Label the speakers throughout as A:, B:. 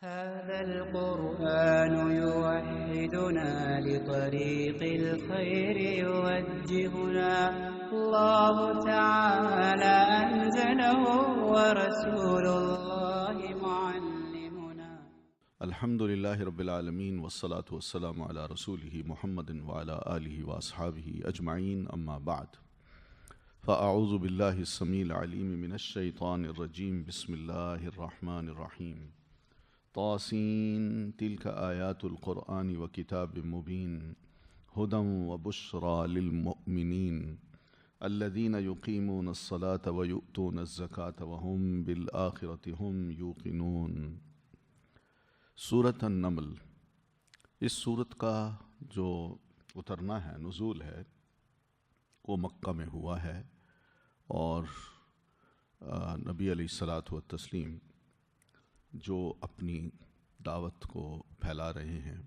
A: هذا القرآن يوحدنا لطريق الخير يوجهنا الله تعالى أنزله ورسول الله معلمنا.
B: الحمد لله رب العالمين والصلاة والسلام على رسوله محمد وعلى آله وأصحابه أجمعين، أما بعد، فأعوذ بالله السميع العليم من الشيطان الرجيم. بسم الله الرحمن الرحيم. طاسين تلك آيات القرآن وكتاب مبين هدى وبشرى للمؤمنين الذين يقيمون الصلاة ويؤتون الزكاة وهم بالآخرة هم يوقنون. سورۃ النمل، اس سورت کا جو اترنا ہے، نزول ہے، وہ مکہ میں ہوا ہے، اور نبی علیہ الصلاۃ والتسلیم جو اپنی دعوت کو پھیلا رہے ہیں،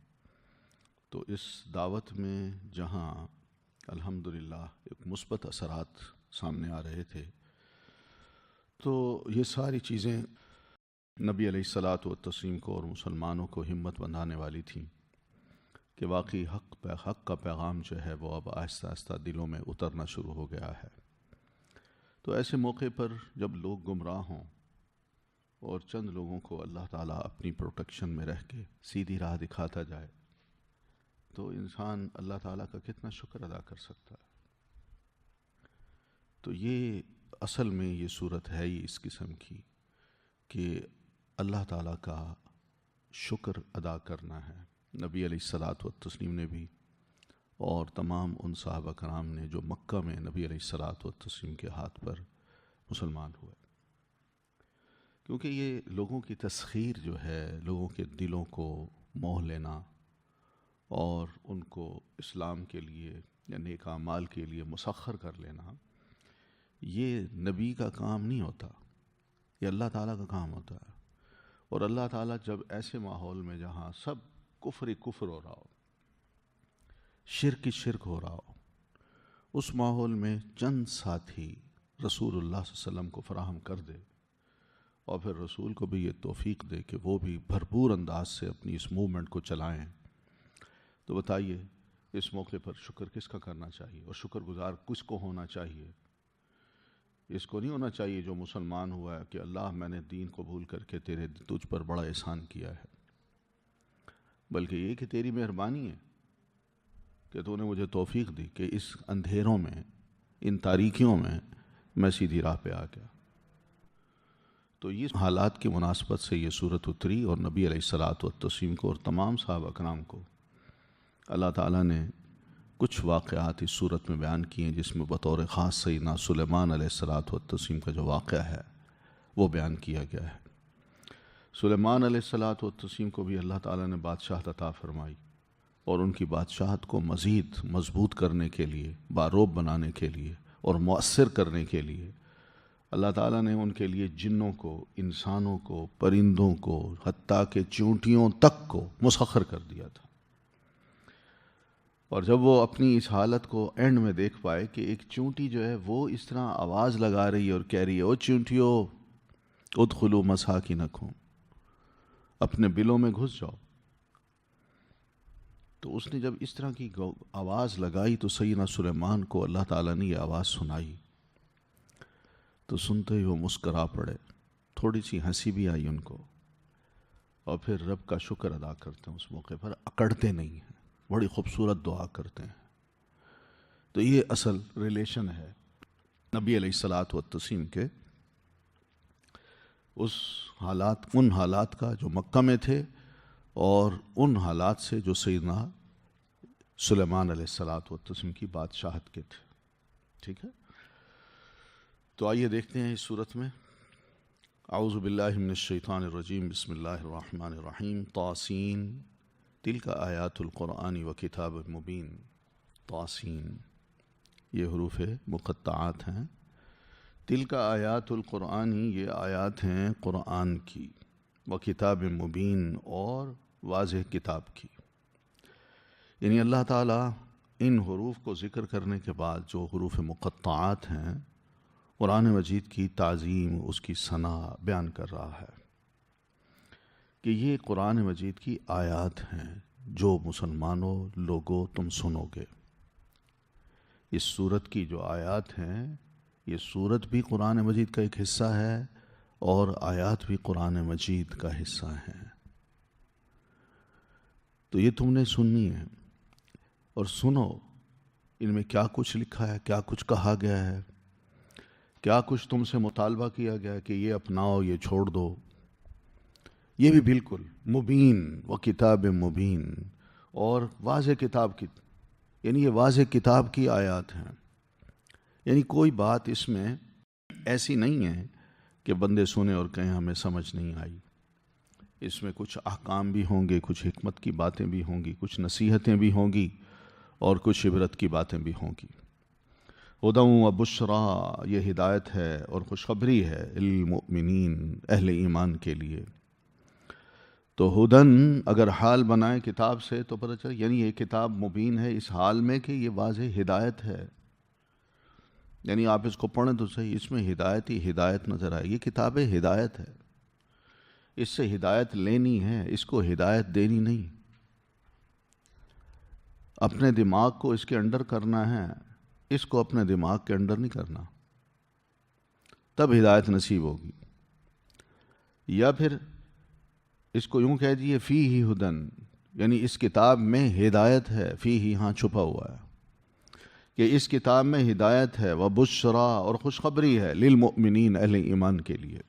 B: تو اس دعوت میں جہاں الحمدللہ ایک مثبت اثرات سامنے آ رہے تھے، تو یہ ساری چیزیں نبی علیہ الصلاۃ والتسلیم کو اور مسلمانوں کو ہمت بندھانے والی تھیں کہ واقعی حق کا پیغام جو ہے وہ اب آہستہ آہستہ دلوں میں اترنا شروع ہو گیا ہے۔ تو ایسے موقع پر جب لوگ گمراہ ہوں اور چند لوگوں کو اللہ تعالیٰ اپنی پروٹیکشن میں رہ کے سیدھی راہ دکھاتا جائے، تو انسان اللہ تعالیٰ کا کتنا شکر ادا کر سکتا ہے۔ تو یہ اصل میں یہ صورت ہے ہی اس قسم کی کہ اللہ تعالیٰ کا شکر ادا کرنا ہے۔ نبی علیہ الصلاۃ والتسلیم نے بھی، اور تمام ان صحابہ کرام نے جو مکہ میں نبی علیہ الصلاۃ والتسلیم کے ہاتھ پر مسلمان ہوئے، کیونکہ یہ لوگوں کی تسخیر جو ہے، لوگوں کے دلوں کو موہ لینا اور ان کو اسلام کے لیے یا نیک اعمال کے لیے مسخر کر لینا، یہ نبی کا کام نہیں ہوتا، یہ اللہ تعالیٰ کا کام ہوتا ہے۔ اور اللہ تعالیٰ جب ایسے ماحول میں جہاں سب کفر ہو رہا ہو، شرک ہو رہا ہو، اس ماحول میں چند ساتھی رسول اللہ صلی اللہ علیہ وسلم کو فراہم کر دے، اور پھر رسول کو بھی یہ توفیق دے کہ وہ بھی بھرپور انداز سے اپنی اس موومنٹ کو چلائیں، تو بتائیے اس موقع پر شکر کس کا کرنا چاہیے اور شکر گزار کس کو ہونا چاہیے؟ اس کو نہیں ہونا چاہیے جو مسلمان ہوا ہے کہ اللہ میں نے دین قبول کر کے تجھ پر بڑا احسان کیا ہے، بلکہ یہ کہ تیری مہربانی ہے کہ تو نے مجھے توفیق دی کہ اس اندھیروں میں، ان تاریکیوں میں سیدھی راہ پہ آ گیا۔ تو یہ حالات کی مناسبت سے یہ صورت اتری، اور نبی علیہ الصلاۃ والتسلیم کو اور تمام صحابہ کرام کو اللہ تعالیٰ نے کچھ واقعات اس صورت میں بیان کیے ہیں، جس میں بطور خاص سیدنا سلیمان علیہ الصلاۃ والتسلیم کا جو واقعہ ہے وہ بیان کیا گیا ہے۔ سلیمان علیہ الصلاۃ والتسلیم کو بھی اللہ تعالیٰ نے بادشاہت عطا فرمائی، اور ان کی بادشاہت کو مزید مضبوط کرنے کے لیے، باروب بنانے کے لیے اور مؤثر کرنے کے لیے اللہ تعالیٰ نے ان کے لیے جنوں کو، انسانوں کو، پرندوں کو، حتیٰ کہ چونٹیوں تک کو مسخر کر دیا تھا۔ اور جب وہ اپنی اس حالت کو اینڈ میں دیکھ پائے کہ ایک چونٹی جو ہے وہ اس طرح آواز لگا رہی ہے اور کہہ رہی ہے، او چونٹیوں ادخلوا مساکنکم، اپنے بلوں میں گھس جاؤ، تو اس نے جب اس طرح کی آواز لگائی تو سیدنا سلیمان کو اللہ تعالیٰ نے یہ آواز سنائی، تو سنتے ہی وہ مسکرا پڑے، تھوڑی سی ہنسی بھی آئی ان کو، اور پھر رب کا شکر ادا کرتے ہیں اس موقع پر، اکڑتے نہیں ہیں، بڑی خوبصورت دعا کرتے ہیں۔ تو یہ اصل ریلیشن ہے نبی علیہ الصلاۃ والتسلیم کے ان حالات کا جو مکہ میں تھے، اور ان حالات سے جو سیدنا سلیمان علیہ الصلاۃ والتسلیم کی بادشاہت کے تھے۔ ٹھیک ہے، تو آئیے دیکھتے ہیں اس صورت میں۔ اعوذ باللہ من الشیطان الرجیم، بسم اللہ الرحمن الرحیم۔ طاسین تلک آیات القرآن و کتاب مبین۔ طاسین، یہ حروف مقطعات ہیں۔ تلک آیات القرآن، یہ آیات ہیں قرآن کی، و کتاب مبین، اور واضح کتاب کی۔ یعنی اللہ تعالیٰ ان حروف کو ذکر کرنے کے بعد جو حروف مقطعات ہیں، قرآن مجید کی تعظیم، اس کی ثنا بیان کر رہا ہے کہ یہ قرآن مجید کی آیات ہیں جو مسلمانوں لوگوں تم سنو گے۔ اس سورت کی جو آیات ہیں، یہ سورت بھی قرآن مجید کا ایک حصہ ہے اور آیات بھی قرآن مجید کا حصہ ہیں۔ تو یہ تم نے سننی ہے اور سنو ان میں کیا کچھ لکھا ہے، کیا کچھ کہا گیا ہے، کیا کچھ تم سے مطالبہ کیا گیا ہے کہ یہ اپناؤ، یہ چھوڑ دو۔ یہ بھی بالکل مبین و کتاب مبین، اور واضح کتاب کی، یعنی یہ واضح کتاب کی آیات ہیں۔ یعنی کوئی بات اس میں ایسی نہیں ہے کہ بندے سنیں اور کہیں ہمیں سمجھ نہیں آئی۔ اس میں کچھ احکام بھی ہوں گے، کچھ حکمت کی باتیں بھی ہوں گی، کچھ نصیحتیں بھی ہوں گی اور کچھ عبرت کی باتیں بھی ہوں گی۔ ہدی و بشریٰ، یہ ہدایت ہے اور خوشخبری ہے للمؤمنین، اہل ایمان کے لیے۔ تو ہدن اگر حال بنائیں کتاب سے تو پتہ چلے، یعنی یہ کتاب مبین ہے اس حال میں کہ یہ واضح ہدایت ہے۔ یعنی آپ اس کو پڑھیں تو صحیح، اس میں ہدایت ہی ہدایت نظر آئے۔ یہ کتاب ہدایت ہے، اس سے ہدایت لینی ہے، اس کو ہدایت دینی نہیں۔ اپنے دماغ کو اس کے انڈر کرنا ہے، اس کو اپنے دماغ کے انڈر نہیں کرنا، تب ہدایت نصیب ہوگی۔ یا پھر اس کو یوں کہہ دیجیے فیہ ہدن، یعنی اس کتاب میں ہدایت ہے، فیہ ہاں چھپا ہوا ہے کہ اس کتاب میں ہدایت ہے، وبشریٰ اور خوشخبری ہے للمؤمنین، اہل ایمان کے لیے۔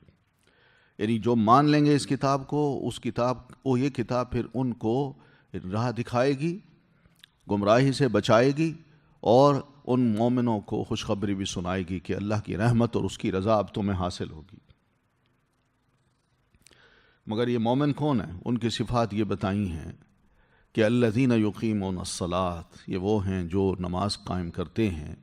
B: یعنی جو مان لیں گے اس کتاب کو، اس کتاب کو، یہ کتاب پھر ان کو راہ دکھائے گی، گمراہی سے بچائے گی، اور ان مومنوں کو خوشخبری بھی سنائے گی کہ اللہ کی رحمت اور اس کی رضا اب تمہیں حاصل ہوگی۔ مگر یہ مومن کون ہیں؟ ان کی صفات یہ بتائی ہیں کہ الذین یقیمون الصلاۃ، یہ وہ ہیں جو نماز قائم کرتے ہیں،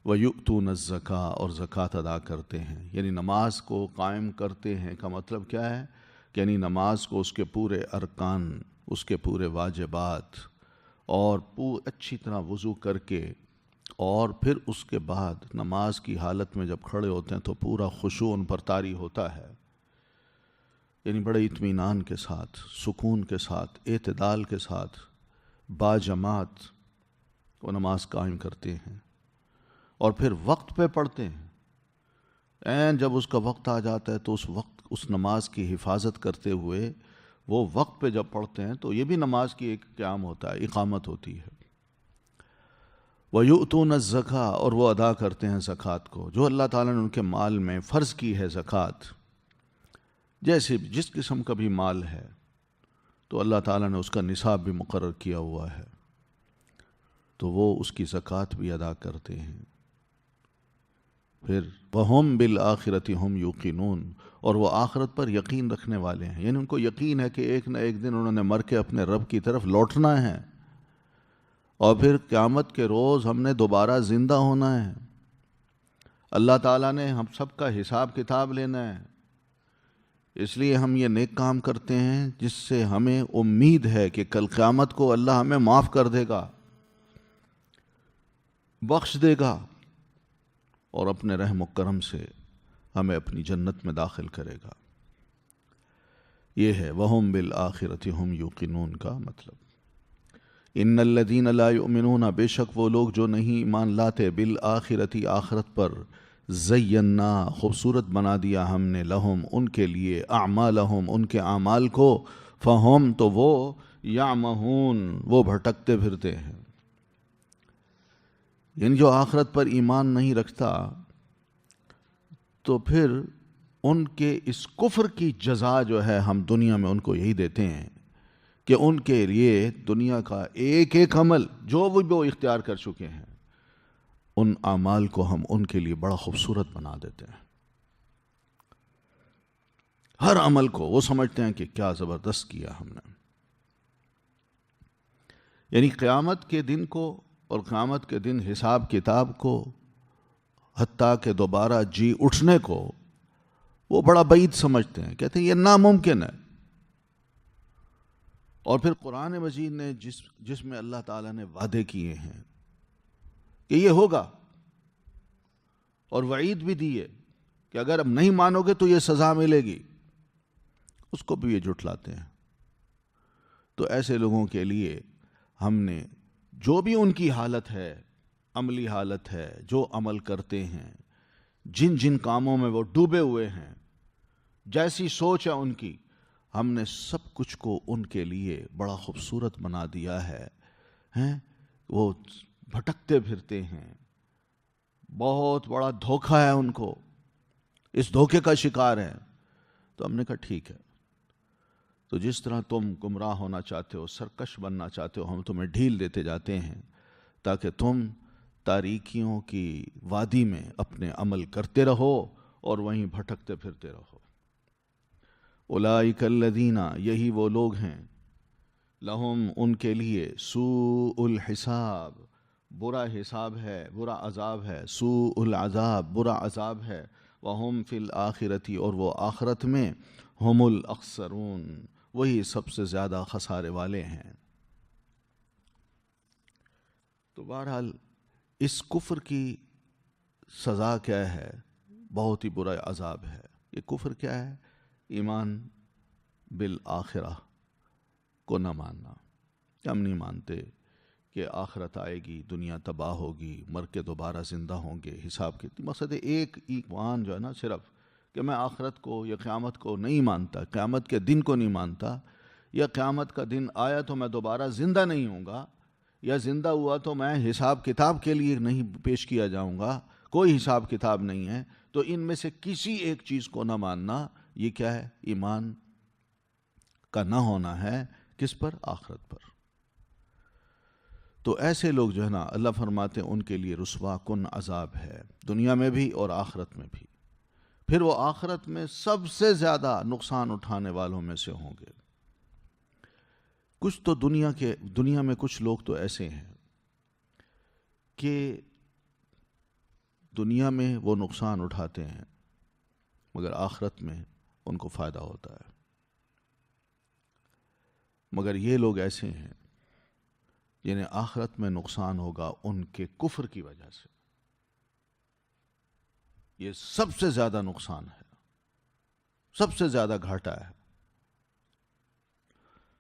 B: وَيُؤْتُونَ الزَّكَاةَ، اور زکوٰۃ ادا کرتے ہیں۔ یعنی نماز کو قائم کرتے ہیں کا مطلب کیا ہے کہ یعنی نماز کو اس کے پورے ارکان، اس کے پورے واجبات، اور اچھی طرح وضو کر کے، اور پھر اس کے بعد نماز کی حالت میں جب کھڑے ہوتے ہیں تو پورا خشوع ان پر طاری ہوتا ہے، یعنی بڑے اطمینان کے ساتھ، سکون کے ساتھ، اعتدال کے ساتھ، باجماعت وہ نماز قائم کرتے ہیں، اور پھر وقت پہ پڑھتے ہیں۔ جب اس کا وقت آ جاتا ہے تو اس وقت اس نماز کی حفاظت کرتے ہوئے وہ وقت پہ جب پڑھتے ہیں تو یہ بھی نماز کی ایک قیام ہوتا ہے، اقامت ہوتی ہے۔ وَيُؤْتُونَ الزَّكَاةَ، اور وہ ادا کرتے ہیں زکوٰۃ کو، جو اللہ تعالیٰ نے ان کے مال میں فرض کی ہے زکوٰۃ۔ جیسے جس قسم کا بھی مال ہے تو اللہ تعالیٰ نے اس کا نصاب بھی مقرر کیا ہوا ہے، تو وہ اس کی زکوٰۃ بھی ادا کرتے ہیں۔ پھر وَهُمْ بِالْآخِرَةِ هُمْ يُوقِنُونَ، اور وہ آخرت پر یقین رکھنے والے ہیں، یعنی ان کو یقین ہے کہ ایک نہ ایک دن انہوں نے مر کے اپنے رب کی طرف لوٹنا ہے، اور پھر قیامت کے روز ہم نے دوبارہ زندہ ہونا ہے، اللہ تعالیٰ نے ہم سب کا حساب کتاب لینا ہے۔ اس لیے ہم یہ نیک کام کرتے ہیں جس سے ہمیں امید ہے کہ کل قیامت کو اللہ ہمیں معاف کر دے گا، بخش دے گا، اور اپنے رحم و کرم سے ہمیں اپنی جنت میں داخل کرے گا۔ یہ ہے وَهُمْ بِالْآخِرَةِ هُمْ يُوقِنُونَ کا مطلب۔ ان الذین لا یؤمنون، بے شک وہ لوگ جو نہیں ایمان لاتے، بالآخرۃ، آخرت پر، زینا، خوبصورت بنا دیا ہم نے، لہم، ان کے لیے، اعمالہم، ان کے اعمال کو، فہم، تو وہ، یعمہون، وہ بھٹکتے پھرتے ہیں۔ یعنی جو آخرت پر ایمان نہیں رکھتا تو پھر ان کے اس کفر کی جزا جو ہے ہم دنیا میں ان کو یہی دیتے ہیں کہ ان کے لیے دنیا کا ایک ایک عمل جو وہ اختیار کر چکے ہیں، ان اعمال کو ہم ان کے لیے بڑا خوبصورت بنا دیتے ہیں۔ ہر عمل کو وہ سمجھتے ہیں کہ کیا زبردست کیا ہم نے۔ یعنی قیامت کے دن کو اور قیامت کے دن حساب کتاب کو، حتیٰ کہ دوبارہ جی اٹھنے کو، وہ بڑا بعید سمجھتے ہیں، کہتے ہیں یہ ناممکن ہے۔ اور پھر قرآن مجید نے جس میں اللہ تعالیٰ نے وعدے کیے ہیں کہ یہ ہوگا، اور وعید بھی دی ہے کہ اگر اب نہیں مانو گے تو یہ سزا ملے گی، اس کو بھی یہ جھٹلاتے ہیں۔ تو ایسے لوگوں کے لیے ہم نے جو بھی ان کی حالت ہے، عملی حالت ہے، جو عمل کرتے ہیں، جن جن کاموں میں وہ ڈوبے ہوئے ہیں، جیسی سوچ ہے ان کی، ہم نے سب کچھ کو ان کے لیے بڑا خوبصورت بنا دیا ہے. وہ بھٹکتے پھرتے ہیں، بہت بڑا دھوکہ ہے ان کو، اس دھوکے کا شکار ہیں. تو ہم نے کہا ٹھیک ہے، تو جس طرح تم گمراہ ہونا چاہتے ہو، سرکش بننا چاہتے ہو، ہم تمہیں ڈھیل دیتے جاتے ہیں تاکہ تم تاریکیوں کی وادی میں اپنے عمل کرتے رہو اور وہیں بھٹکتے پھرتے رہو. اولئک الذین، یہی وہ لوگ ہیں، لہم، ان کے لیے، سوء الحساب، برا حساب ہے، برا عذاب ہے، سوء العذاب، برا عذاب ہے، وہم فی الآخرۃ، اور وہ آخرت میں، ہم الاخسرون، وہی سب سے زیادہ خسارے والے ہیں. تو بہرحال اس کفر کی سزا کیا ہے؟ بہت ہی برا عذاب ہے. یہ کفر کیا ہے؟ ایمان بالآخرہ کو نہ ماننا. ہم نہیں مانتے کہ آخرت آئے گی، دنیا تباہ ہوگی، مر کے دوبارہ زندہ ہوں گے، حساب کی. مقصد ہے ایک ایمان جو ہے نا، صرف کہ میں آخرت کو یا قیامت کو نہیں مانتا، قیامت کے دن کو نہیں مانتا، یا قیامت کا دن آیا تو میں دوبارہ زندہ نہیں ہوں گا، یا زندہ ہوا تو میں حساب کتاب کے لیے نہیں پیش کیا جاؤں گا، کوئی حساب کتاب نہیں ہے. تو ان میں سے کسی ایک چیز کو نہ ماننا، یہ کیا ہے؟ ایمان کا نہ ہونا ہے. کس پر؟ آخرت پر. تو ایسے لوگ جو ہے نا، اللہ فرماتے ہیں ان کے لیے رسوا کن عذاب ہے، دنیا میں بھی اور آخرت میں بھی. پھر وہ آخرت میں سب سے زیادہ نقصان اٹھانے والوں میں سے ہوں گے. کچھ تو دنیا میں کچھ لوگ تو ایسے ہیں کہ دنیا میں وہ نقصان اٹھاتے ہیں مگر آخرت میں ان کو فائدہ ہوتا ہے. مگر یہ لوگ ایسے ہیں جنہیں آخرت میں نقصان ہوگا ان کے کفر کی وجہ سے. یہ سب سے زیادہ نقصان ہے، سب سے زیادہ گھاٹا ہے.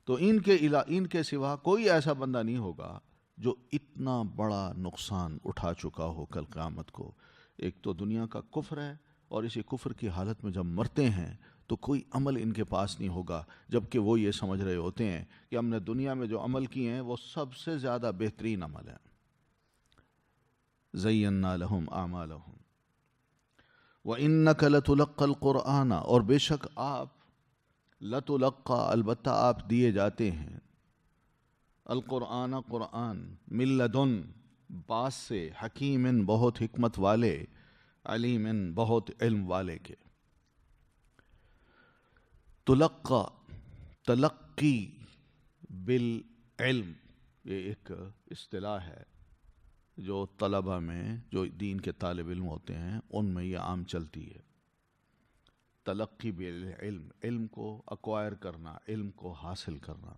B: تو ان کے سوا کوئی ایسا بندہ نہیں ہوگا جو اتنا بڑا نقصان اٹھا چکا ہو کل قیامت کو. ایک تو دنیا کا کفر ہے، اور اسی کفر کی حالت میں جب مرتے ہیں تو کوئی عمل ان کے پاس نہیں ہوگا، جبکہ وہ یہ سمجھ رہے ہوتے ہیں کہ ہم نے دنیا میں جو عمل کیے ہیں وہ سب سے زیادہ بہترین عمل ہے. زینا لہم اعمالہم وانک لتلقی القرآن، اور بے شک آپ، لتلقی، البتہ آپ دیے جاتے ہیں، القرآن، قرآن، من لدن، پاس سے، حکیم، بہت حکمت والے، علیم، بہت علم والے کے. تلقی، تلقی بالعلم، یہ ایک اصطلاح ہے جو طلبہ میں، جو دین کے طالب علم ہوتے ہیں ان میں یہ عام چلتی ہے. تلقی بالعلم، علم کو ایکوائر کرنا، علم کو حاصل کرنا.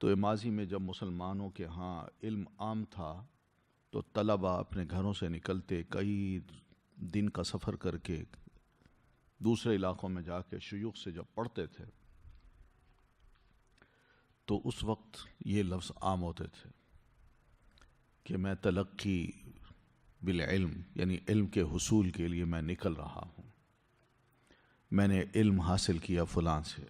B: تو ماضی میں جب مسلمانوں کے ہاں علم عام تھا تو طلبہ اپنے گھروں سے نکلتے، کئی دن کا سفر کر کے دوسرے علاقوں میں جا کے شیوخ سے جب پڑھتے تھے تو اس وقت یہ لفظ عام ہوتے تھے کہ میں تلقی بالعلم، یعنی علم کے حصول کے لیے میں نکل رہا ہوں، میں نے علم حاصل کیا فلاں سے،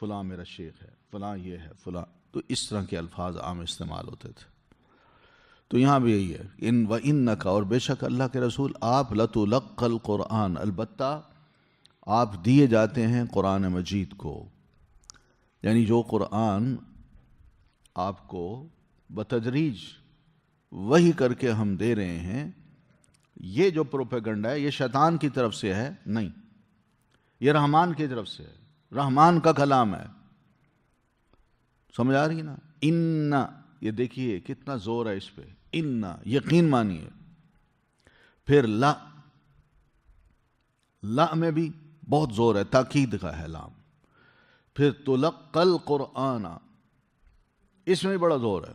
B: فلاں میرا شیخ ہے، فلاں یہ ہے، فلاں. تو اس طرح کے الفاظ عام استعمال ہوتے تھے. تو یہاں بھی یہی ہے، ان وانک، اور بے شک اللہ کے رسول آپ، لتلقی القرآن، البتہ آپ دیے جاتے ہیں قرآن مجید کو. یعنی جو قرآن آپ کو بتدریج وہی کر کے ہم دے رہے ہیں، یہ جو پروپیگنڈا ہے یہ شیطان کی طرف سے ہے نہیں، یہ رحمان کی طرف سے ہے، رحمان کا کلام ہے. سمجھ آ رہی نا؟ ان، یہ دیکھیے کتنا زور ہے اس پہ، ان، یقین مانیے. پھر لا، لا میں بھی بہت زور ہے، تاکید کا ہے لام. پھر تلقی القرآن، اس میں بھی بڑا زور ہے.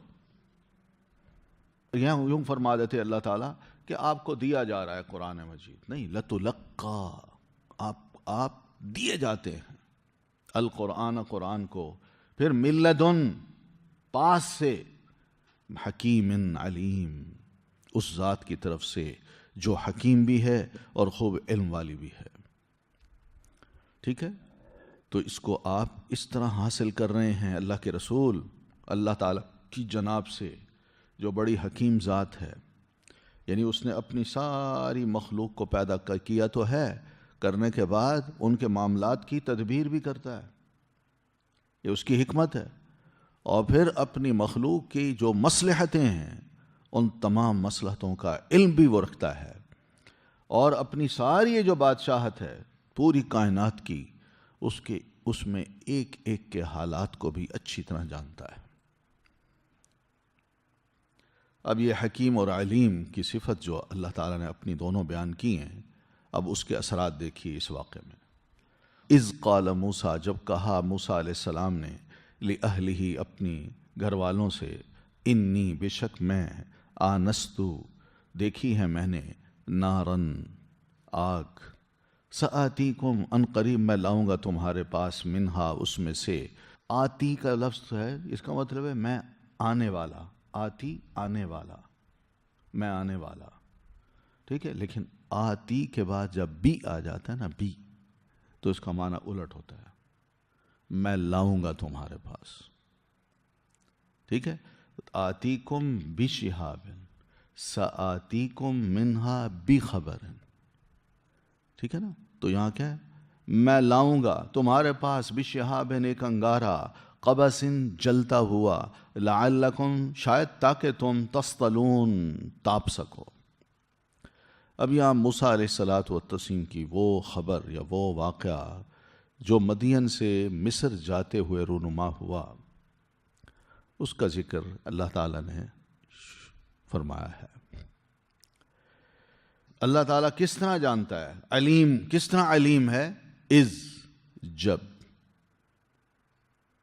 B: یہاں یوں فرما دیتے اللہ تعالیٰ کہ آپ کو دیا جا رہا ہے قرآن مجید، نہیں، لتلقی، آپ دیے جاتے ہیں، القرآن قرآن کو، پھر من لدن پاس سے، حکیم علیم اس ذات کی طرف سے جو حکیم بھی ہے اور خوب علم والی بھی ہے. ٹھیک ہے، تو اس کو آپ اس طرح حاصل کر رہے ہیں اللہ کے رسول اللہ تعالیٰ کی جناب سے، جو بڑی حکیم ذات ہے. یعنی اس نے اپنی ساری مخلوق کو پیدا کیا تو ہے، کرنے کے بعد ان کے معاملات کی تدبیر بھی کرتا ہے، یہ اس کی حکمت ہے. اور پھر اپنی مخلوق کی جو مصلحتیں ہیں ان تمام مصلحتوں کا علم بھی وہ رکھتا ہے، اور اپنی ساری جو بادشاہت ہے پوری کائنات کی، اس میں ایک ایک کے حالات کو بھی اچھی طرح جانتا ہے. اب یہ حکیم اور علیم کی صفت جو اللہ تعالیٰ نے اپنی دونوں بیان کی ہیں، اب اس کے اثرات دیکھیے اس واقعے میں. اذ قال موسیٰ، جب کہا موسیٰ علیہ السلام نے، لأہلہ اپنی گھر والوں سے، انی بے شک میں، آنستو دیکھی ہے میں نے، نارن آگ، سآتیکم ان قریب میں لاؤں گا تمہارے پاس، منہا اس میں سے. آتی کا لفظ ہے، اس کا مطلب ہے میں آنے والا، آتی آنے والا، میں آنے والا. ٹھیک ہے، لیکن آتی کے بعد جب بی آ جاتا ہے نا، بی، تو اس کا معنی الٹ ہوتا ہے، میں لاؤں گا تمہارے پاس. ٹھیک ہے، آتیکم بشہاب سآتیکم منہا بخبر. ٹھیک ہے نا، تو یہاں کیا ہے، میں لاؤں گا تمہارے پاس، بشہاب ایک انگارہ، قبس جلتا ہوا، لعلکم شاید تاکہ تم، تصطلون تاپ سکو. اب یہاں موسیٰ علیہ السلام کی وہ خبر یا وہ واقعہ جو مدین سے مصر جاتے ہوئے رونما ہوا، اس کا ذکر اللہ تعالیٰ نے فرمایا ہے. اللہ تعالیٰ کس طرح جانتا ہے، علیم کس طرح علیم ہے، اذ جب.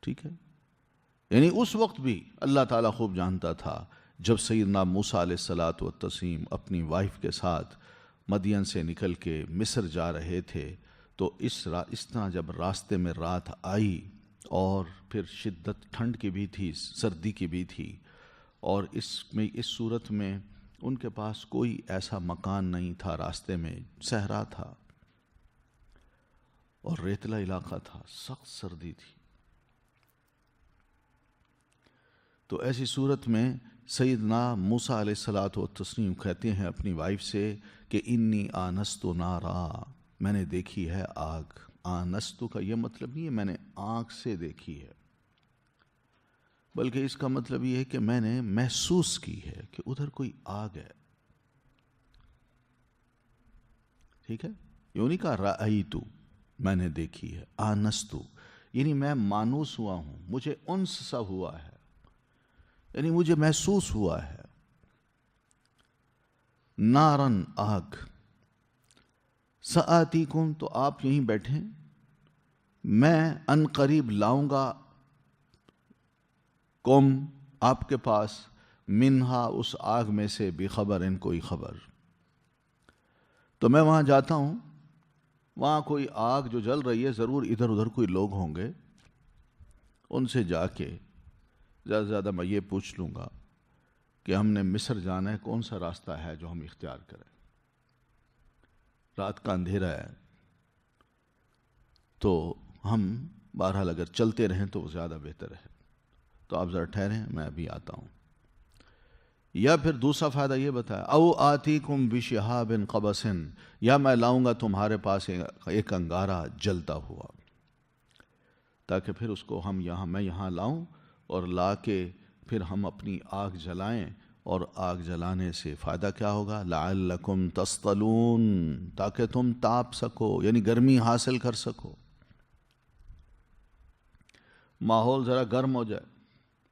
B: ٹھیک ہے، یعنی اس وقت بھی اللہ تعالیٰ خوب جانتا تھا جب سیدنا موسیٰ علیہ السلام اپنی وائف کے ساتھ مدین سے نکل کے مصر جا رہے تھے، تو اس طرح جب راستے میں رات آئی اور پھر شدت ٹھنڈ کی بھی تھی، سردی کی بھی تھی، اور اس صورت میں ان کے پاس کوئی ایسا مکان نہیں تھا، راستے میں صحرا تھا اور ریتلا علاقہ تھا، سخت سردی تھی. تو ایسی صورت میں سیدنا موسیٰ علیہ السلام کہتے ہیں اپنی وائف سے کہ انی آنست نارا، میں نے دیکھی ہے آگ. آنست کا یہ مطلب نہیں ہے میں نے آنکھ سے دیکھی ہے، بلکہ اس کا مطلب یہ ہے کہ میں نے محسوس کی ہے کہ ادھر کوئی آگ ہے. ٹھیک ہے، یوں نہیں کہا رأیتو میں نے دیکھی ہے، آنستو یعنی میں مانوس ہوا ہوں، مجھے انس سا ہوا ہے، یعنی مجھے محسوس ہوا ہے. نارن آگ، سآتیکم تو آپ یہیں بیٹھیں، میں ان قریب لاؤں گا کم آپ کے پاس، منہا اس آگ میں سے، بخبر ان کوئی خبر. تو میں وہاں جاتا ہوں، وہاں کوئی آگ جو جل رہی ہے، ضرور ادھر ادھر کوئی لوگ ہوں گے، ان سے جا کے زیادہ سے زیادہ میں یہ پوچھ لوں گا کہ ہم نے مصر جانا ہے، کون سا راستہ ہے جو ہم اختیار کریں. رات کا اندھیرا ہے تو ہم بہرحال اگر چلتے رہیں تو زیادہ بہتر ہے. تو آپ ذرا ٹھہریں، میں ابھی آتا ہوں. یا پھر دوسرا فائدہ یہ بتایا، او آتیکم بشہاب قبس، یا میں لاؤں گا تمہارے پاس ایک انگارہ جلتا ہوا، تاکہ پھر اس کو میں یہاں لاؤں اور لا کے پھر ہم اپنی آگ جلائیں. اور آگ جلانے سے فائدہ کیا ہوگا، لعلکم تصطلون تاکہ تم تاپ سکو، یعنی گرمی حاصل کر سکو، ماحول ذرا گرم ہو جائے،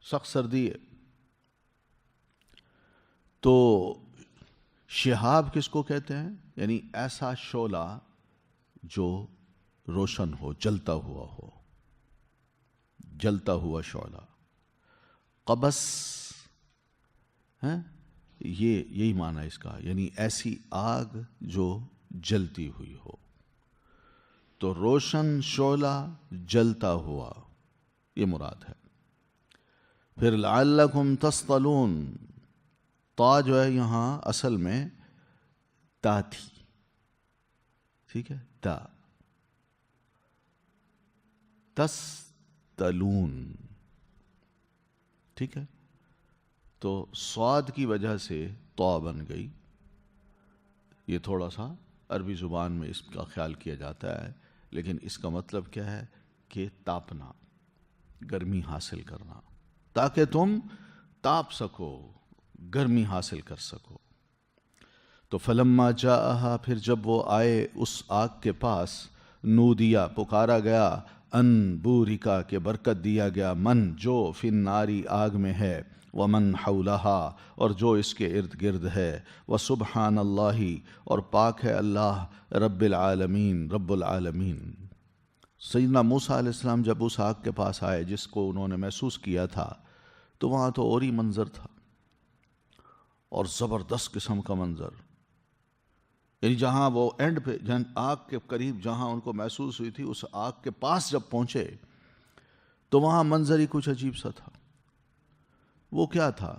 B: سخت سردی ہے. تو شہاب کس کو کہتے ہیں، یعنی ایسا شعلہ جو روشن ہو، جلتا ہوا ہو، جلتا ہوا شعلہ. قبس ہے، یہی معنی اس کا، یعنی ایسی آگ جو جلتی ہوئی ہو. تو روشن شعلہ جلتا ہوا یہ مراد ہے. پھر لعلکم تصطلون، تا جو ہے یہاں اصل میں تا تھی، ٹھیک ہے، تا تستلون، ٹھیک ہے. تو صاد کی وجہ سے طا بن گئی. یہ تھوڑا سا عربی زبان میں اس کا خیال کیا جاتا ہے، لیکن اس کا مطلب کیا ہے کہ تاپنا، گرمی حاصل کرنا، تاکہ تم تاپ سکو، گرمی حاصل کر سکو. تو فلما جاءہا، پھر جب وہ آئے اس آگ کے پاس، نودیا، پکارا گیا، ان بورکا، کہ برکت دیا گیا، من جو فی الناری آگ میں ہے، ومن حولہا، اور جو اس کے ارد گرد ہے، وسبحان اللہ، اور پاک ہے اللہ، رب العالمین، رب العالمین. سیدنا موسیٰ علیہ السلام جب اس آگ کے پاس آئے جس کو انہوں نے محسوس کیا تھا، تو وہاں تو اور ہی منظر تھا، اور زبردست قسم کا منظر. یعنی جہاں وہ اینڈ پہ، آگ کے قریب جہاں ان کو محسوس ہوئی تھی، اس آگ کے پاس جب پہنچے تو وہاں منظر ہی کچھ عجیب سا تھا. وہ کیا تھا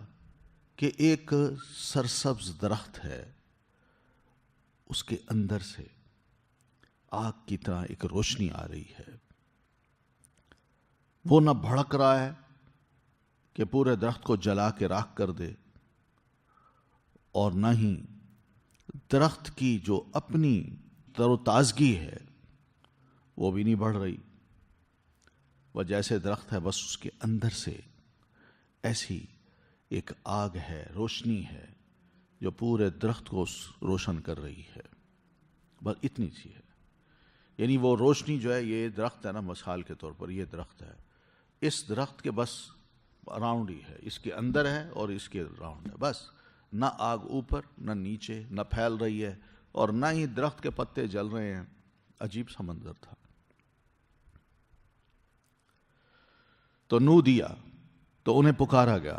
B: کہ ایک سرسبز درخت ہے، اس کے اندر سے آگ کی طرح ایک روشنی آ رہی ہے. وہ نہ بھڑک رہا ہے کہ پورے درخت کو جلا کے راکھ کر دے، اور نہ ہی درخت کی جو اپنی تر و تازگی ہے وہ بھی نہیں بڑھ رہی. وہ جیسے درخت ہے، بس اس کے اندر سے ایسی ایک آگ ہے، روشنی ہے جو پورے درخت کو روشن کر رہی ہے. بس اتنی سی ہے. یعنی وہ روشنی جو ہے، یہ درخت ہے نا، مثال کے طور پر یہ درخت ہے، اس درخت کے بس راؤنڈ ہی ہے، اس کے اندر ہے اور اس کے راؤنڈ ہے. بس نہ آگ اوپر نہ نیچے، نہ پھیل رہی ہے، اور نہ ہی درخت کے پتے جل رہے ہیں. عجیب سا منظر تھا. تو نو دیا، تو انہیں پکارا گیا،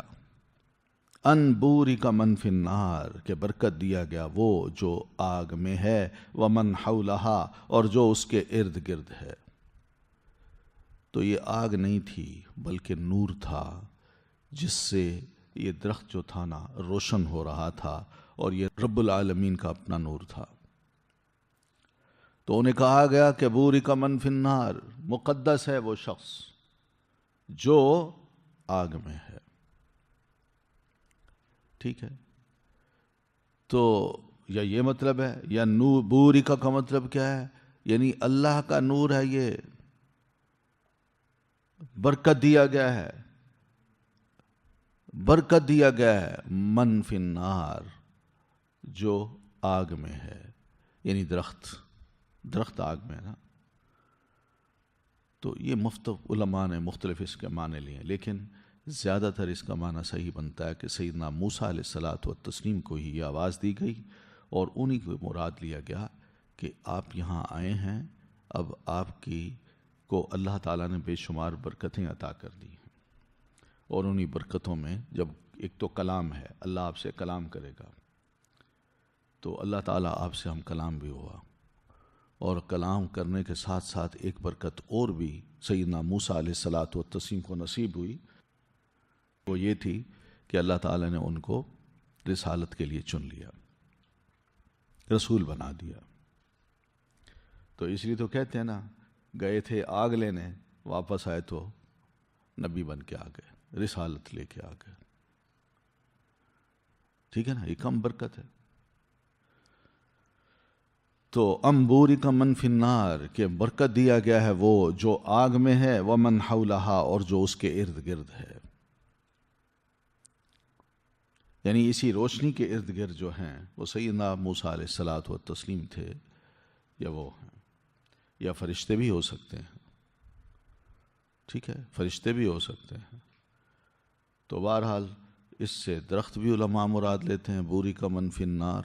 B: ان بورک من فی النار، کہ برکت دیا گیا وہ جو آگ میں ہے، ومن حولہا، اور جو اس کے ارد گرد ہے. تو یہ آگ نہیں تھی بلکہ نور تھا، جس سے یہ درخت جو تھا نا روشن ہو رہا تھا، اور یہ رب العالمین کا اپنا نور تھا. تو انہیں کہا گیا کہ بورک من فی النار، مقدس ہے وہ شخص جو آگ میں ہے. ٹھیک ہے. تو یا یہ مطلب ہے، یا بورکا کا مطلب کیا ہے؟ یعنی اللہ کا نور ہے، یہ برکت دیا گیا ہے، برکت دیا گیا ہے من فی النار، جو آگ میں ہے. یعنی درخت آگ میں ہے نا. تو یہ علماء نے مختلف اس کے معنی لیے ہیں، لیکن زیادہ تر اس کا معنی صحیح بنتا ہے کہ سیدنا موسیٰ علیہ الصلاۃ والتسلیم کو ہی یہ آواز دی گئی، اور انہی کو مراد لیا گیا کہ آپ یہاں آئے ہیں، اب آپ کو اللہ تعالیٰ نے بے شمار برکتیں عطا کر دی ہیں. اور انہی برکتوں میں جب ایک تو کلام ہے، اللہ آپ سے کلام کرے گا، تو اللہ تعالیٰ آپ سے ہم کلام بھی ہوا. اور کلام کرنے کے ساتھ ساتھ ایک برکت اور بھی سیدنا موسیٰ علیہ الصلاۃ والتسلیم کو نصیب ہوئی، وہ یہ تھی کہ اللہ تعالیٰ نے ان کو رسالت کے لیے چن لیا، رسول بنا دیا. تو اس لیے تو کہتے ہیں نا، گئے تھے آگ لینے، واپس آئے تو نبی بن کے آ گئے، رسالت لے کے آ گئے. ٹھیک ہے نا، یہ کم برکت ہے. تو بورک من فی النار، کہ برکت دیا گیا ہے وہ جو آگ میں ہے، ومن حولہا، اور جو اس کے ارد گرد ہے. یعنی اسی روشنی کے ارد گرد جو ہیں وہ سیدنا موسیٰ علیہ الصلاۃ والتسلیم تھے، یا وہ ہیں، یا فرشتے بھی ہو سکتے ہیں. ٹھیک ہے، فرشتے بھی ہو سکتے ہیں. تو بہرحال اس سے درخت بھی علماء مراد لیتے ہیں، بورک من فی النار،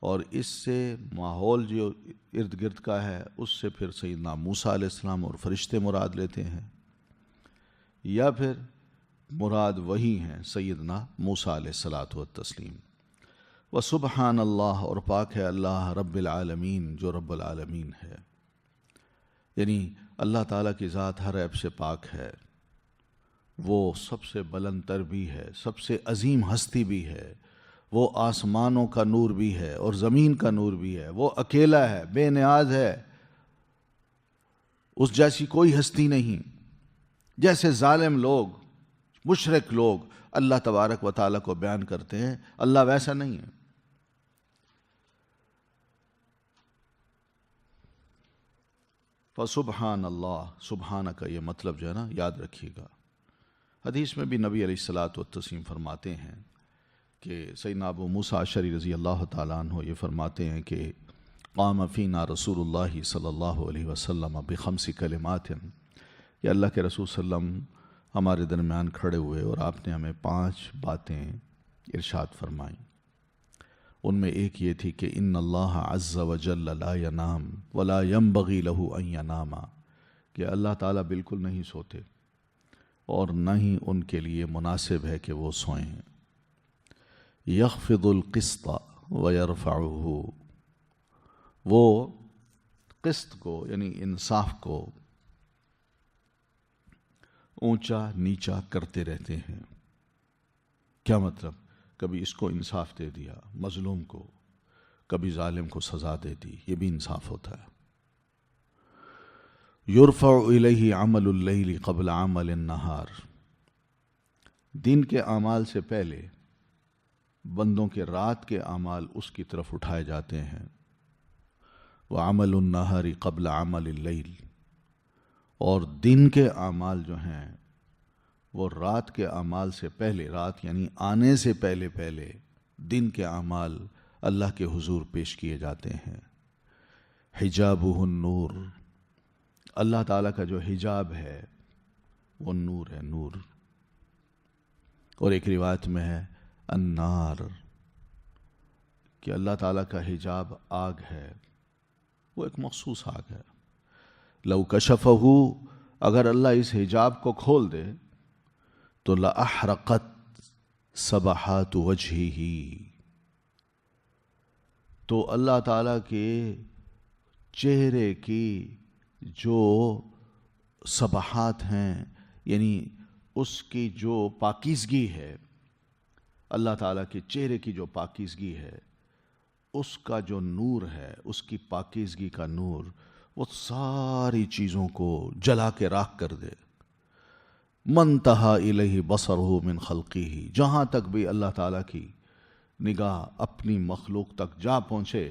B: اور اس سے ماحول جو ارد گرد کا ہے اس سے پھر سیدنا موسیٰ علیہ السلام اور فرشتے مراد لیتے ہیں، یا پھر مراد وہی ہیں سیدنا موسیٰ علیہ الصلاۃ والتسلیم. وسبحان اللہ، اور پاک ہے اللہ، رب العالمین، جو رب العالمین ہے. یعنی اللہ تعالیٰ کی ذات ہر عیب سے پاک ہے، وہ سب سے بلند تر بھی ہے، سب سے عظیم ہستی بھی ہے، وہ آسمانوں کا نور بھی ہے اور زمین کا نور بھی ہے، وہ اکیلا ہے، بے نیاز ہے، اس جیسی کوئی ہستی نہیں۔ جیسے ظالم لوگ، مشرک لوگ اللہ تبارک و تعالیٰ کو بیان کرتے ہیں، اللہ ویسا نہیں ہے۔ فسبحان اللہ، سبحانہ کا یہ مطلب جو ہے نا یاد رکھیے گا۔ حدیث میں بھی نبی علیہ الصلاۃ والتسلیم فرماتے ہیں کہ سیدنا ابو موسیٰ اشعری رضی اللہ تعالیٰ عنہ یہ فرماتے ہیں کہ قام فینا رسول اللہ صلی اللہ علیہ وسلم بخمس کلمات، کہ اللہ کے رسول صلی اللہ علیہ وسلم ہمارے درمیان کھڑے ہوئے اور آپ نے ہمیں 5 باتیں ارشاد فرمائیں۔ ان میں ایک یہ تھی کہ ان اللہ عز وجل لا ینام ولا ينبغی لہ ان ینام، کہ اللہ تعالیٰ بالکل نہیں سوتے اور نہ ہی ان کے لیے مناسب ہے کہ وہ سوئیں۔ یخفض القسط ویرفعہ، وہ قسط کو یعنی انصاف کو اونچا نیچا کرتے رہتے ہیں۔ کیا مطلب؟ کبھی اس کو انصاف دے دیا مظلوم کو، کبھی ظالم کو سزا دے دی، یہ بھی انصاف ہوتا ہے۔ یرفع الیہ عمل اللیل قبل عمل النہار، دن کے اعمال سے پہلے بندوں کے رات کے اعمال اس کی طرف اٹھائے جاتے ہیں۔ وعمل النہار قبل عمل اللیل، اور دن کے اعمال جو ہیں وہ رات کے اعمال سے پہلے، رات یعنی آنے سے پہلے پہلے دن کے اعمال اللہ کے حضور پیش کیے جاتے ہیں۔ حجابہ النور، اللہ تعالیٰ کا جو حجاب ہے وہ نور ہے، نور۔ اور ایک روایت میں ہے النار، کہ اللہ تعالیٰ کا حجاب آگ ہے، وہ ایک مخصوص آگ ہے۔ لو کشفہ، اگر اللہ اس حجاب کو کھول دے تو لأحرقت سبحات وجہہ، تو اللہ تعالیٰ کے چہرے کی جو سبحات ہیں، یعنی اس کی جو پاکیزگی ہے، اللہ تعالیٰ کے چہرے کی جو پاکیزگی ہے، اس کا جو نور ہے، اس کی پاکیزگی کا نور، وہ ساری چیزوں کو جلا کے راکھ کر دے۔ منتہا الیہ بصرہ من خلقہ، جہاں تک بھی اللہ تعالیٰ کی نگاہ اپنی مخلوق تک جا پہنچے،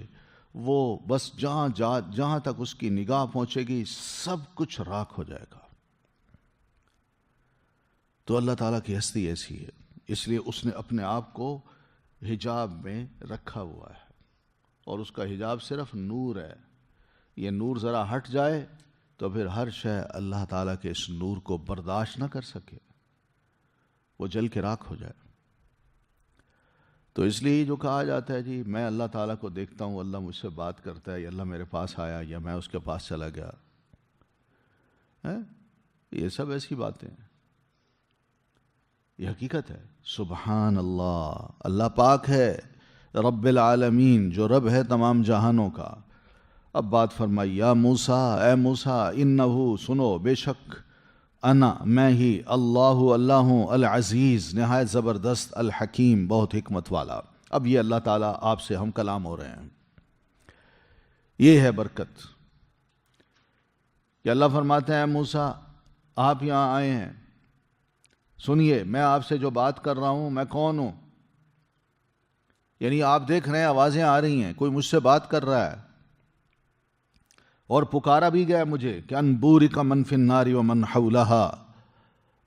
B: وہ بس جہاں تک اس کی نگاہ پہنچے گی سب کچھ راکھ ہو جائے گا۔ تو اللہ تعالیٰ کی ہستی ایسی ہے، اس لیے اس نے اپنے آپ کو حجاب میں رکھا ہوا ہے، اور اس کا حجاب صرف نور ہے۔ یہ نور ذرا ہٹ جائے تو پھر ہر شے اللہ تعالیٰ کے اس نور کو برداشت نہ کر سکے، وہ جل کے راکھ ہو جائے۔ تو اس لیے جو کہا جاتا ہے جی میں اللہ تعالیٰ کو دیکھتا ہوں، اللہ مجھ سے بات کرتا ہے، یا اللہ میرے پاس آیا یا میں اس کے پاس چلا گیا، یہ سب ایسی باتیں ہیں، یہ حقیقت ہے۔ سبحان اللہ، اللہ پاک ہے، رب العالمین، جو رب ہے تمام جہانوں کا۔ اب بات فرمائی، یا موسیٰ، اے موسیٰ، انہو، سنو، بے شک انا، میں ہی، اللہ ہوں، العزیز، نہایت زبردست، الحکیم، بہت حکمت والا۔ اب یہ اللہ تعالیٰ آپ سے ہم کلام ہو رہے ہیں، یہ ہے برکت کہ اللہ فرماتے ہیں، موسیٰ آپ یہاں آئے ہیں، سنیے میں آپ سے جو بات کر رہا ہوں میں کون ہوں، یعنی آپ دیکھ رہے ہیں آوازیں آ رہی ہیں، کوئی مجھ سے بات کر رہا ہے، اور پکارا بھی گیا مجھے کہ ان بورک من فی النار ومن حولہا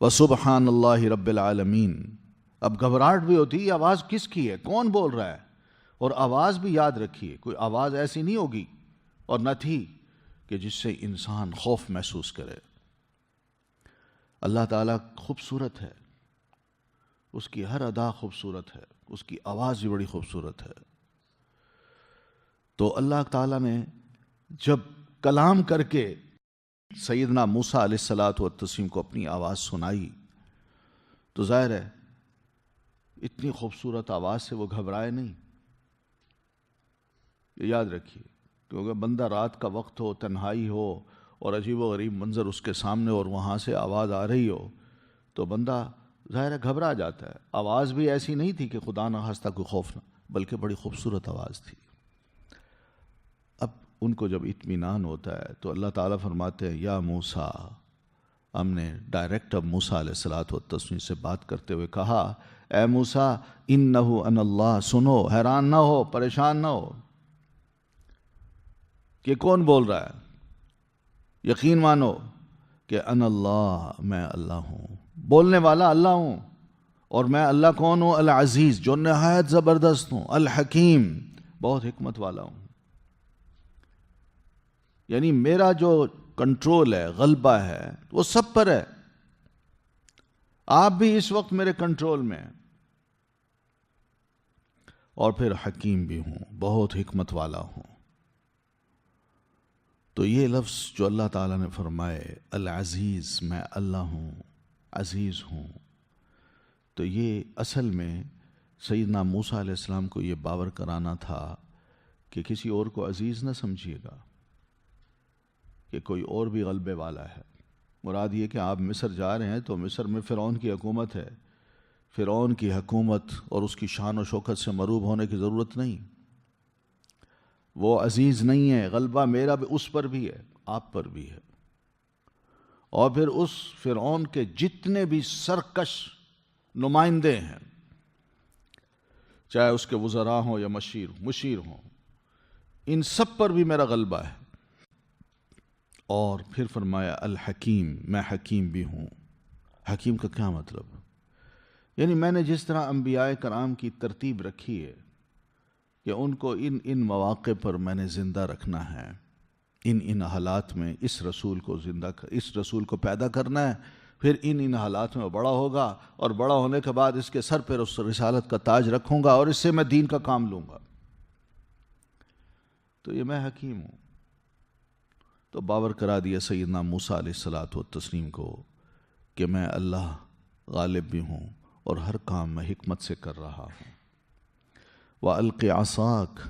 B: وسبحان اللہ رب العالمین۔ اب گھبراہٹ بھی ہوتی ہے، یہ آواز کس کی ہے، کون بول رہا ہے، اور آواز بھی یاد رکھیے، کوئی آواز ایسی نہیں ہوگی اور نہ تھی کہ جس سے انسان خوف محسوس کرے۔ اللہ تعالیٰ خوبصورت ہے، اس کی ہر ادا خوبصورت ہے، اس کی آواز بھی بڑی خوبصورت ہے۔ تو اللہ تعالیٰ نے جب کلام کر کے سیدنا موسیٰ علیہ الصلاۃ والتسلیم کو اپنی آواز سنائی تو ظاہر ہے اتنی خوبصورت آواز سے وہ گھبرائے نہیں۔ یہ یاد رکھیے، کیونکہ بندہ رات کا وقت ہو، تنہائی ہو، اور عجیب و غریب منظر اس کے سامنے اور وہاں سے آواز آ رہی ہو تو بندہ ظاہر ہے گھبرا جاتا ہے. آواز بھی ایسی نہیں تھی کہ خدا نہ خواستہ کوئی خوف نہ، بلکہ بڑی خوبصورت آواز تھی. اب ان کو جب اطمینان ہوتا ہے تو اللہ تعالیٰ فرماتے ہیں یا موسیٰ، ہم نے ڈائریکٹ اب موسیٰ علیہ الصلوۃ والتسلیم سے بات کرتے ہوئے کہا اے موسیٰ انہ انا اللہ، سنو، حیران نہ ہو، پریشان نہ ہو کہ کون بول رہا ہے، یقین مانو کہ انا اللہ، میں اللہ ہوں، بولنے والا اللہ ہوں. اور میں اللہ کون ہوں؟ العزیز، جو نہایت زبردست ہوں، الحکیم، بہت حکمت والا ہوں. یعنی میرا جو کنٹرول ہے، غلبہ ہے، وہ سب پر ہے. آپ بھی اس وقت میرے کنٹرول میں ہیں. اور پھر حکیم بھی ہوں، بہت حکمت والا ہوں. تو یہ لفظ جو اللہ تعالیٰ نے فرمائے العزیز، میں اللہ ہوں، عزیز ہوں، تو یہ اصل میں سیدنا موسیٰ علیہ السلام کو یہ باور کرانا تھا کہ کسی اور کو عزیز نہ سمجھیے گا، کہ کوئی اور بھی غلبے والا ہے. مراد یہ کہ آپ مصر جا رہے ہیں تو مصر میں فرعون کی حکومت ہے. فرعون کی حکومت اور اس کی شان و شوکت سے مروب ہونے کی ضرورت نہیں. وہ عزیز نہیں ہے، غلبہ میرا بھی اس پر بھی ہے، آپ پر بھی ہے. اور پھر اس فرعون کے جتنے بھی سرکش نمائندے ہیں، چاہے اس کے وزراء ہوں یا مشیر ہوں، ان سب پر بھی میرا غلبہ ہے. اور پھر فرمایا الحکیم، میں حکیم بھی ہوں. حکیم کا کیا مطلب؟ یعنی میں نے جس طرح انبیاء کرام کی ترتیب رکھی ہے کہ ان کو ان مواقع پر میں نے زندہ رکھنا ہے، ان حالات میں اس رسول کو پیدا کرنا ہے، پھر ان حالات میں وہ بڑا ہوگا، اور بڑا ہونے کے بعد اس کے سر پر اس رسالت کا تاج رکھوں گا اور اس سے میں دین کا کام لوں گا. تو یہ میں حکیم ہوں. تو باور کرا دیا سیدنا موسیٰ علیہ الصلوۃ والتسلیم کو کہ میں اللہ غالب بھی ہوں اور ہر کام میں حکمت سے کر رہا ہوں. وَأَلْقِ عَصَاكَ،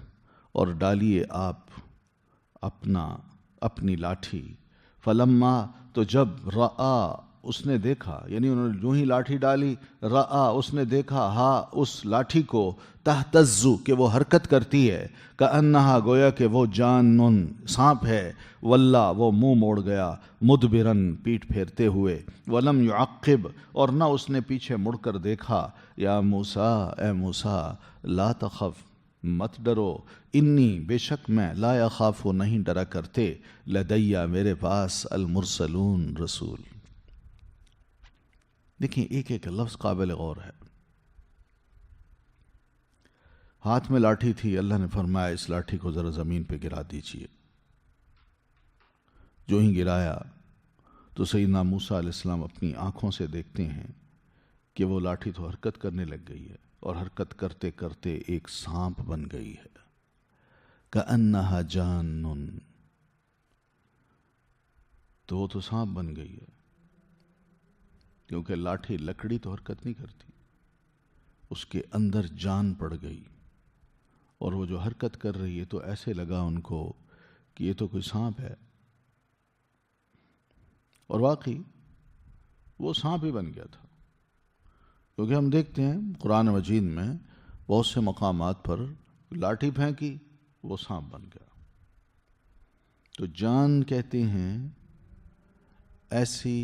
B: اور ڈالیے آپ اپنی لاٹھی. فَلَمَّا، تو جب رآ، اس نے دیکھا، یعنی انہوں نے جو ہی لاٹھی ڈالی، رآ، اس نے دیکھا، ہاں، اس لاٹھی کو، تہتز، کہ وہ حرکت کرتی ہے، کأنہا، گویا کہ وہ جانٌ، سانپ ہے، واللہ، وہ منہ موڑ گیا، مدبرن، پیٹھ پھیرتے ہوئے، ولم یعقب، اور نہ اس نے پیچھے مڑ کر دیکھا. یا موسیٰ، اے موسیٰ، لا تخف، مت ڈرو، انی، بے شک میں، لا یخاف، نہیں ڈرا کرتے، لدیہ، میرے پاس، المرسلون، رسول. دیکھیں ایک ایک لفظ قابل غور ہے. ہاتھ میں لاٹھی تھی، اللہ نے فرمایا اس لاٹھی کو ذرا زمین پہ گرا دیجیے. جو ہی گرایا تو سیدنا موسیٰ علیہ السلام اپنی آنکھوں سے دیکھتے ہیں کہ وہ لاٹھی تو حرکت کرنے لگ گئی ہے، اور حرکت کرتے کرتے ایک سانپ بن گئی ہے. کأنہا جان، تو وہ تو سانپ بن گئی ہے، کیونکہ لاٹھی لکڑی تو حرکت نہیں کرتی، اس کے اندر جان پڑ گئی، اور وہ جو حرکت کر رہی ہے تو ایسے لگا ان کو کہ یہ تو کوئی سانپ ہے. اور واقعی وہ سانپ ہی بن گیا تھا، کیونکہ ہم دیکھتے ہیں قرآن مجید میں بہت سے مقامات پر لاٹھی پھینکی، وہ سانپ بن گیا. تو جان کہتے ہیں ایسی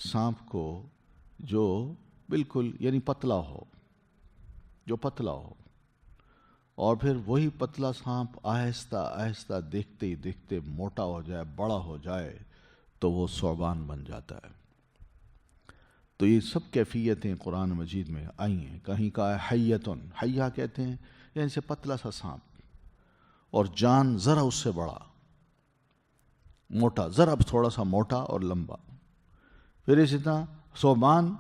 B: سانپ کو جو بالکل یعنی پتلا ہو، جو پتلا ہو، اور پھر وہی پتلا سانپ آہستہ آہستہ دیکھتے ہی دیکھتے موٹا ہو جائے، بڑا ہو جائے، تو وہ ثعبان بن جاتا ہے. تو یہ سب کیفیتیں قرآن مجید میں آئی ہیں. کہیں کا ہے حیتن، حیہ کہتے ہیں یعنی سے پتلا سا سانپ، اور جان ذرا اس سے بڑا، موٹا، ذرا تھوڑا سا موٹا اور لمبا. پھر اسی طرح ثعبان،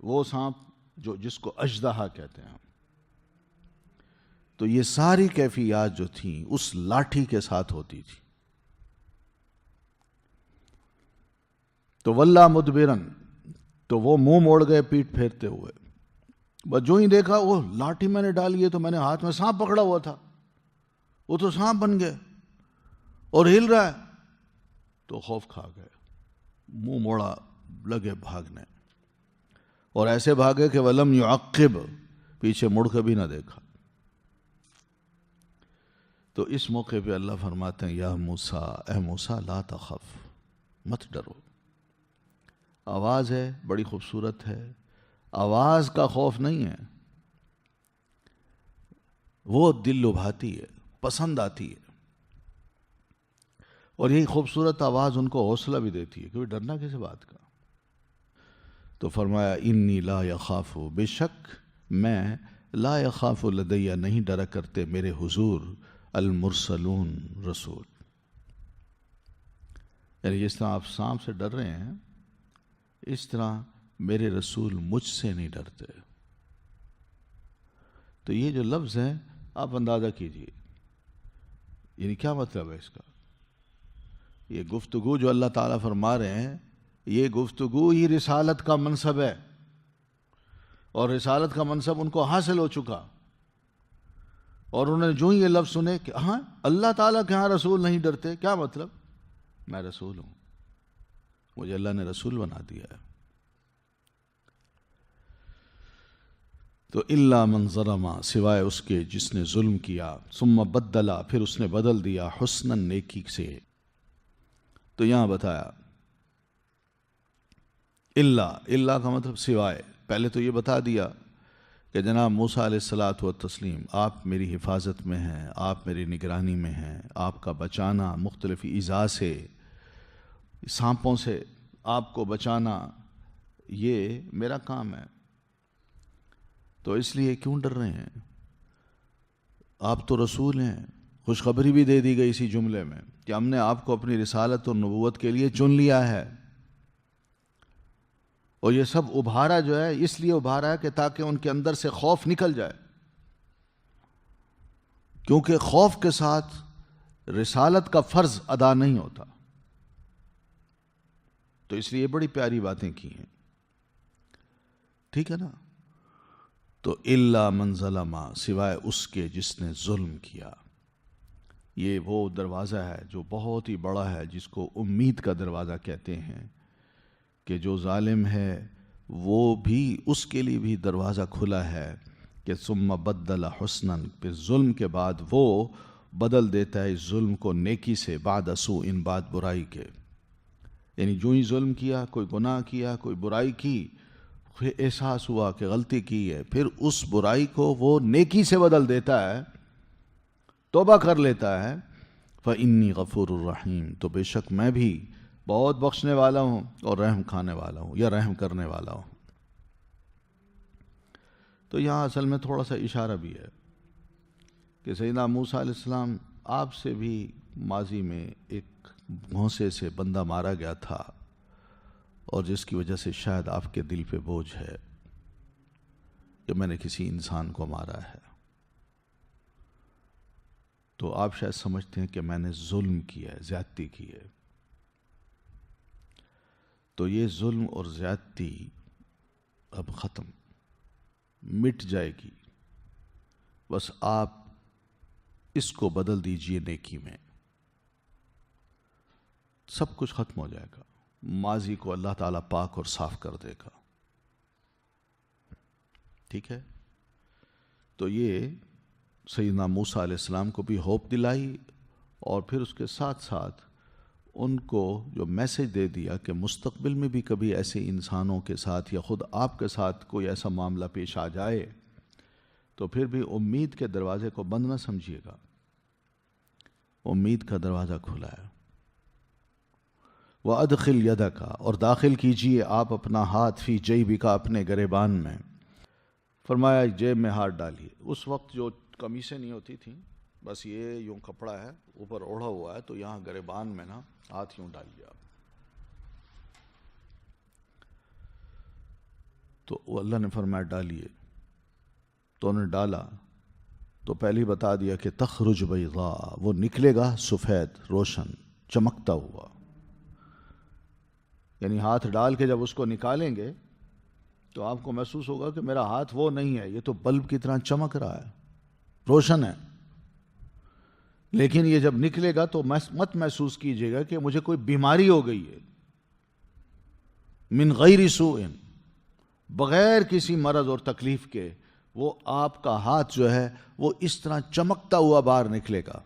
B: وہ سانپ جس کو اژدہا کہتے ہیں. تو یہ ساری کیفیات جو تھیں اس لاٹھی کے ساتھ ہوتی تھی. تو واللہ مدبرن، تو وہ منہ موڑ گئے پیٹھ پھیرتے ہوئے. بس جو ہی دیکھا وہ لاٹھی میں نے ڈالی ہے تو میں نے ہاتھ میں سانپ پکڑا ہوا تھا، وہ تو سانپ بن گیا اور ہل رہا ہے. تو خوف کھا گئے، منہ موڑا، لگے بھاگنے، اور ایسے بھاگے کہ وَلَمْ يُعَقِّبْ، پیچھے مڑ کے بھی نہ دیکھا۔ تو اس موقع پہ اللہ فرماتے ہیں یا موسیٰ، اے موسیٰ لا تخف، مت ڈرو۔ آواز ہے بڑی خوبصورت ہے، آواز کا خوف نہیں ہے، وہ دل لبھاتی ہے، پسند آتی ہے، اور یہی خوبصورت آواز ان کو حوصلہ بھی دیتی ہے، کیونکہ ڈرنا کسی بات کا۔ تو فرمایا انی لا یخاف، بے شک میں، لا یخاف لدی، نہیں ڈرا کرتے میرے حضور، المرسلون، رسول۔ یعنی جس طرح آپ سانپ سے ڈر رہے ہیں، اس طرح میرے رسول مجھ سے نہیں ڈرتے۔ تو یہ جو لفظ ہے آپ اندازہ کیجئے، یعنی کیا مطلب ہے اس کا؟ یہ گفتگو جو اللہ تعالیٰ فرما رہے ہیں، یہ گفتگو ہی رسالت کا منصب ہے، اور رسالت کا منصب ان کو حاصل ہو چکا، اور انہوں نے جو ہی یہ لفظ سنے کہ ہاں اللہ تعالیٰ کے ہاں رسول نہیں ڈرتے، کیا مطلب؟ میں رسول ہوں، مجھے اللہ نے رسول بنا دیا ہے۔ تو الا من ظلم، سوائے اس کے جس نے ظلم کیا، ثم بدل، پھر اس نے بدل دیا، حسنا، نیکی سے۔ تو یہاں بتایا الا کا مطلب سوائے۔ پہلے تو یہ بتا دیا کہ جناب موسیٰ علیہ الصلاۃ والتسلیم، آپ میری حفاظت میں ہیں، آپ میری نگرانی میں ہیں، آپ کا بچانا مختلف ایذا سے، سانپوں سے آپ کو بچانا، یہ میرا کام ہے۔ تو اس لیے کیوں ڈر رہے ہیں؟ آپ تو رسول ہیں۔ خوشخبری بھی دے دی گئی اسی جملے میں کہ ہم نے آپ کو اپنی رسالت اور نبوت کے لیے چن لیا ہے، اور یہ سب ابھارا جو ہے اس لیے ابھارا ہے کہ تاکہ ان کے اندر سے خوف نکل جائے، کیونکہ خوف کے ساتھ رسالت کا فرض ادا نہیں ہوتا۔ تو اس لیے بڑی پیاری باتیں کی ہیں، ٹھیک ہے نا؟ تو الا من ظلم، سوائے اس کے جس نے ظلم کیا۔ یہ وہ دروازہ ہے جو بہت ہی بڑا ہے، جس کو امید کا دروازہ کہتے ہیں، کہ جو ظالم ہے وہ بھی، اس کے لیے بھی دروازہ کھلا ہے کہ ثم بدل حسنا، پھر ظلم کے بعد وہ بدل دیتا ہے اس ظلم کو نیکی سے، بعد سوء، ان بعد برائی کے۔ یعنی جو ہی ظلم کیا، کوئی گناہ کیا، کوئی برائی کی، پھر احساس ہوا کہ غلطی کی ہے، پھر اس برائی کو وہ نیکی سے بدل دیتا ہے، توبہ کر لیتا ہے، فَإِنِّي غَفُورٌ الرحیم، تو بے شک میں بھی بہت بخشنے والا ہوں اور رحم کھانے والا ہوں، یا رحم کرنے والا ہوں۔ تو یہاں اصل میں تھوڑا سا اشارہ بھی ہے کہ سیدنا موسیٰ علیہ السلام، آپ سے بھی ماضی میں ایک گھونسے سے بندہ مارا گیا تھا، اور جس کی وجہ سے شاید آپ کے دل پہ بوجھ ہے کہ میں نے کسی انسان کو مارا ہے، تو آپ شاید سمجھتے ہیں کہ میں نے ظلم کیا ہے، زیادتی کی ہے۔ تو یہ ظلم اور زیادتی اب ختم، مٹ جائے گی، بس آپ اس کو بدل دیجئے نیکی میں، سب کچھ ختم ہو جائے گا، ماضی کو اللہ تعالیٰ پاک اور صاف کر دے گا، ٹھیک ہے؟ تو یہ سیدنا موسیٰ علیہ السلام کو بھی ہوپ دلائی، اور پھر اس کے ساتھ ساتھ ان کو جو میسج دے دیا کہ مستقبل میں بھی کبھی ایسے انسانوں کے ساتھ یا خود آپ کے ساتھ کوئی ایسا معاملہ پیش آ جائے تو پھر بھی امید کے دروازے کو بند نہ سمجھیے گا، امید کا دروازہ کھلا ہے۔ وَأَدْخِلْ يَدَكَ، اور داخل کیجئے آپ اپنا ہاتھ، فی جیبک، اپنے گریبان میں، فرمایا جیب میں ہاتھ ڈالیے۔ اس وقت جو قمیصیں نہیں ہوتی تھیں، بس یہ یوں کپڑا ہے اوپر اوڑھا ہوا ہے، تو یہاں گریبان میں نا ہاتھ یوں ڈالیے آپ۔ تو اللہ نے فرمایا ڈالیے، تو انہوں نے ڈالا، تو پہلے بتا دیا کہ تخرج بیضاء، وہ نکلے گا سفید، روشن، چمکتا ہوا۔ یعنی ہاتھ ڈال کے جب اس کو نکالیں گے تو آپ کو محسوس ہوگا کہ میرا ہاتھ وہ نہیں ہے، یہ تو بلب کی طرح چمک رہا ہے، روشن ہے۔ لیکن یہ جب نکلے گا تو مت محسوس کیجیے گا کہ مجھے کوئی بیماری ہو گئی ہے. من غیر سوء، بغیر کسی مرض اور تکلیف کے وہ آپ کا ہاتھ جو ہے وہ اس طرح چمکتا ہوا باہر نکلے گا.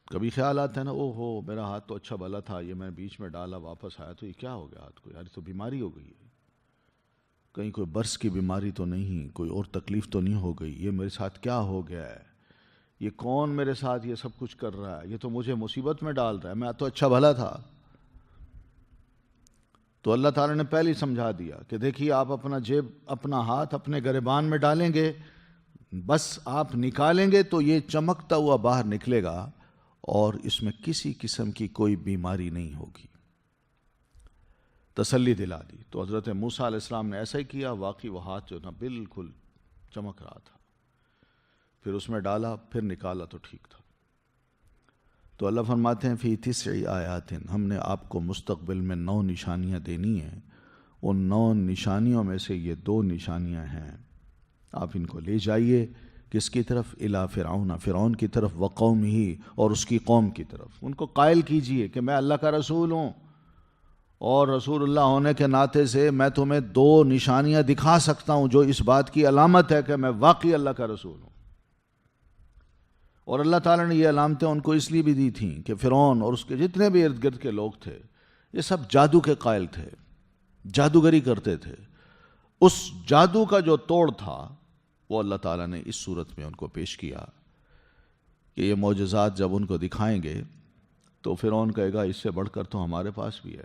B: کبھی خیال آتا ہے نا، او ہو میرا ہاتھ تو اچھا بھلا تھا، یہ میں بیچ میں ڈالا واپس آیا تو یہ کیا ہو گیا ہاتھ کو، یار تو بیماری ہو گئی ہے، کہیں کوئی برس کی بیماری تو نہیں، کوئی اور تکلیف تو نہیں ہو گئی، یہ میرے ساتھ کیا ہو گیا ہے، یہ کون میرے ساتھ یہ سب کچھ کر رہا ہے، یہ تو مجھے مصیبت میں ڈال رہا ہے، میں تو اچھا بھلا تھا. تو اللہ تعالیٰ نے پہلے ہی سمجھا دیا کہ دیکھیے آپ اپنا ہاتھ اپنے گریبان میں ڈالیں گے، بس آپ نکالیں گے تو یہ چمکتا ہوا باہر نکلے گا اور اس میں کسی قسم کی کوئی بیماری نہیں ہوگی. تسلی دلا دی. تو حضرت موسیٰ علیہ السلام نے ایسا ہی کیا، واقعی وہ ہاتھ جو نا بالکل چمک رہا تھا. پھر اس میں ڈالا، پھر نکالا تو ٹھیک تھا. تو اللہ فرماتے ہیں فی 9 آیات، ہم نے آپ کو مستقبل میں 9 نشانیاں دینی ہیں. ان 9 نشانیوں میں سے یہ 2 نشانیاں ہیں، آپ ان کو لے جائیے. کس کی طرف؟ الی فرعون، فرعون کی طرف، وقومہ، اور اس کی قوم کی طرف. ان کو قائل کیجئے کہ میں اللہ کا رسول ہوں، اور رسول اللہ ہونے کے ناطے سے میں تمہیں 2 نشانیاں دکھا سکتا ہوں جو اس بات کی علامت ہے کہ میں واقعی اللہ کا رسول ہوں. اور اللہ تعالیٰ نے یہ علامتیں ان کو اس لیے بھی دی تھیں کہ فرعون اور اس کے جتنے بھی ارد گرد کے لوگ تھے یہ سب جادو کے قائل تھے، جادوگری کرتے تھے. اس جادو کا جو توڑ تھا وہ اللہ تعالیٰ نے اس صورت میں ان کو پیش کیا کہ یہ معجزات جب ان کو دکھائیں گے تو فرعون کہے گا اس سے بڑھ کر تو ہمارے پاس بھی ہے،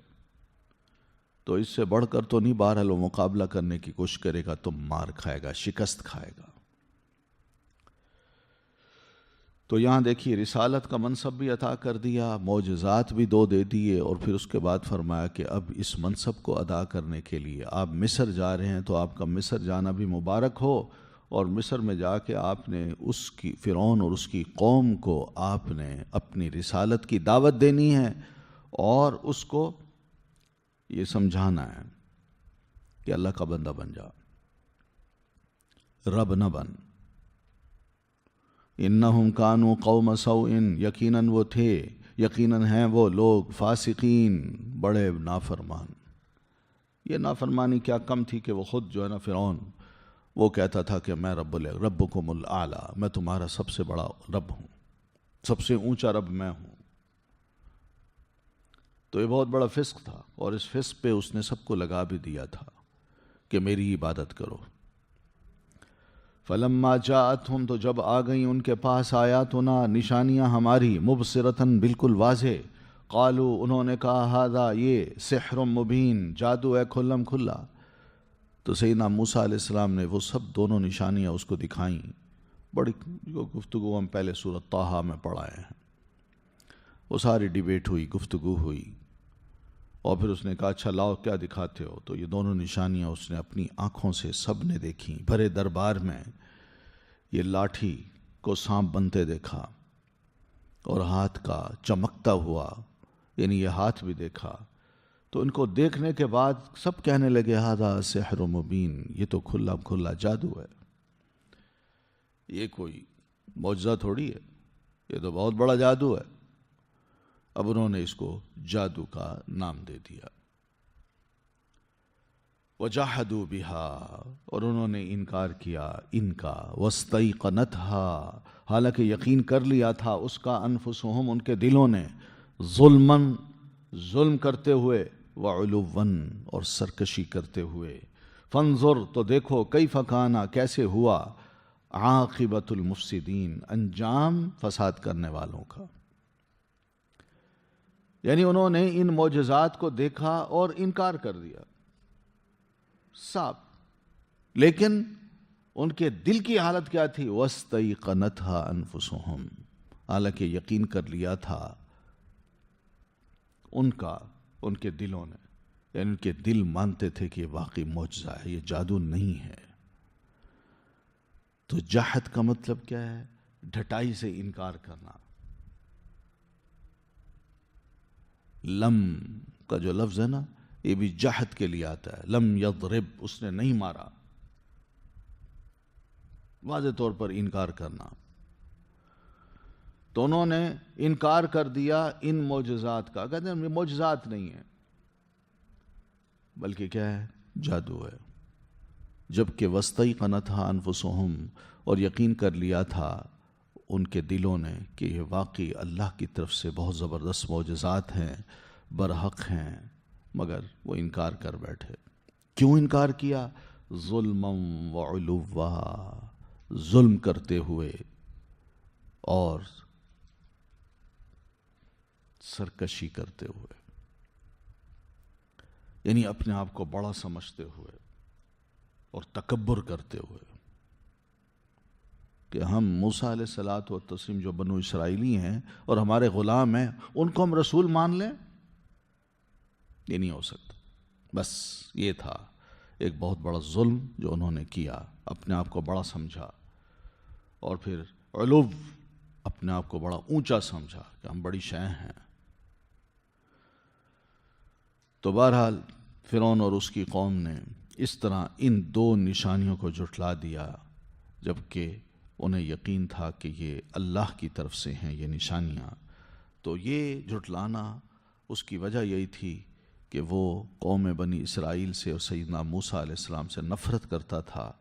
B: تو اس سے بڑھ کر تو نہیں، بہرحال وہ مقابلہ کرنے کی کوشش کرے گا تو مار کھائے گا، شکست کھائے گا. تو یہاں دیکھیے رسالت کا منصب بھی عطا کر دیا، معجزات بھی 2 دے دیے، اور پھر اس کے بعد فرمایا کہ اب اس منصب کو ادا کرنے کے لیے آپ مصر جا رہے ہیں تو آپ کا مصر جانا بھی مبارک ہو. اور مصر میں جا کے آپ نے اس کی فرعون اور اس کی قوم کو آپ نے اپنی رسالت کی دعوت دینی ہے اور اس کو یہ سمجھانا ہے کہ اللہ کا بندہ بن جا، رب نہ بن. انہم کانوا قوم سوء، یقیناً وہ تھے، یقیناً ہیں وہ لوگ فاسقین، بڑے نافرمان. یہ نافرمانی کیا کم تھی کہ وہ خود جو ہے نا فرعون وہ کہتا تھا کہ میں ربکم الاعلی، میں تمہارا سب سے بڑا رب ہوں، سب سے اونچا رب میں ہوں. تو یہ بہت بڑا فسق تھا، اور اس فسق پہ اس نے سب کو لگا بھی دیا تھا کہ میری عبادت کرو. فلما جاءتہم، تو جب آ گئیں ان کے پاس آیاتنا، نشانیاں ہماری، مبصرتاً بالکل واضح، قالو، انہوں نے کہا ھذا، یہ، سحر مبین، جادو ہے کھلم کھلا. تو سیدنا موسیٰ علیہ السلام نے وہ سب 2 نشانیاں اس کو دکھائیں. بڑی گفتگو ہم پہلے سورۃ طٰہٰ میں پڑھائے ہیں، وہ ساری ڈیبیٹ ہوئی، گفتگو ہوئی، اور پھر اس نے کہا اچھا لاؤ کیا دکھاتے ہو. تو یہ 2 نشانیاں اس نے اپنی آنکھوں سے سب نے دیکھیں، بھرے دربار میں. یہ لاٹھی کو سانپ بنتے دیکھا، اور ہاتھ کا چمکتا ہوا، یعنی یہ ہاتھ بھی دیکھا. تو ان کو دیکھنے کے بعد سب کہنے لگے ھذا سحر مبین، یہ تو کھلا کھلا جادو ہے، یہ کوئی معجزہ تھوڑی ہے، یہ تو بہت بڑا جادو ہے. اب انہوں نے اس کو جادو کا نام دے دیا. وجحدوا بها، اور انہوں نے انکار کیا ان کا، واستيقنتها، حالانکہ یقین کر لیا تھا اس کا، انفسهم، ان کے دلوں نے، ظلماً، ظلم کرتے ہوئے، وعلوا، اور سرکشی کرتے ہوئے. فانظر، تو دیکھو، کیف کان، کیسے ہوا، عاقبۃ المفسدین، انجام فساد کرنے والوں کا. یعنی انہوں نے ان معجزات کو دیکھا اور انکار کر دیا صاف، لیکن ان کے دل کی حالت کیا تھی، وَاسْتَيْقَنَتْهَا أَنفُسُهُمْ، حالانکہ یقین کر لیا تھا ان کا، ان کے دلوں نے، یعنی ان کے دل مانتے تھے کہ یہ واقعی معجزہ ہے، یہ جادو نہیں ہے. تو جہد کا مطلب کیا ہے؟ ڈھٹائی سے انکار کرنا. لم کا جو لفظ ہے نا، یہ بھی جہد کے لیے آتا ہے. لم یضرب، اس نے نہیں مارا، واضح طور پر انکار کرنا. تو انہوں نے انکار کر دیا ان معجزات کا. کہتے ہیں معجزات نہیں ہیں بلکہ کیا ہے؟ جادو ہے. جبکہ وَاسْتَيْقَنَتْهَا أَنفُسُهُمْ، اور یقین کر لیا تھا ان کے دلوں نے کہ یہ واقعی اللہ کی طرف سے بہت زبردست معجزات ہیں، برحق ہیں، مگر وہ انکار کر بیٹھے. کیوں انکار کیا؟ ظلمًا وعلوا، ظلم کرتے ہوئے اور سرکشی کرتے ہوئے، یعنی اپنے آپ کو بڑا سمجھتے ہوئے اور تکبر کرتے ہوئے کہ ہم موسیٰ علیہ الصلوۃ والتسلیم جو بنو اسرائیلی ہیں اور ہمارے غلام ہیں، ان کو ہم رسول مان لیں. یہ نہیں ہو سکتا. بس یہ تھا ایک بہت بڑا ظلم جو انہوں نے کیا، اپنے آپ کو بڑا سمجھا اور پھر علو، اپنے آپ کو بڑا اونچا سمجھا کہ ہم بڑی شے ہیں. تو بہرحال فرعون اور اس کی قوم نے اس طرح ان دو نشانیوں کو جھٹلا دیا، جبکہ انہیں یقین تھا کہ یہ اللہ کی طرف سے ہیں یہ نشانیاں. تو یہ جھٹلانا اس کی وجہ یہی تھی کہ وہ قوم بنی اسرائیل سے اور سیدنا موسیٰ علیہ السلام سے نفرت کرتا تھا،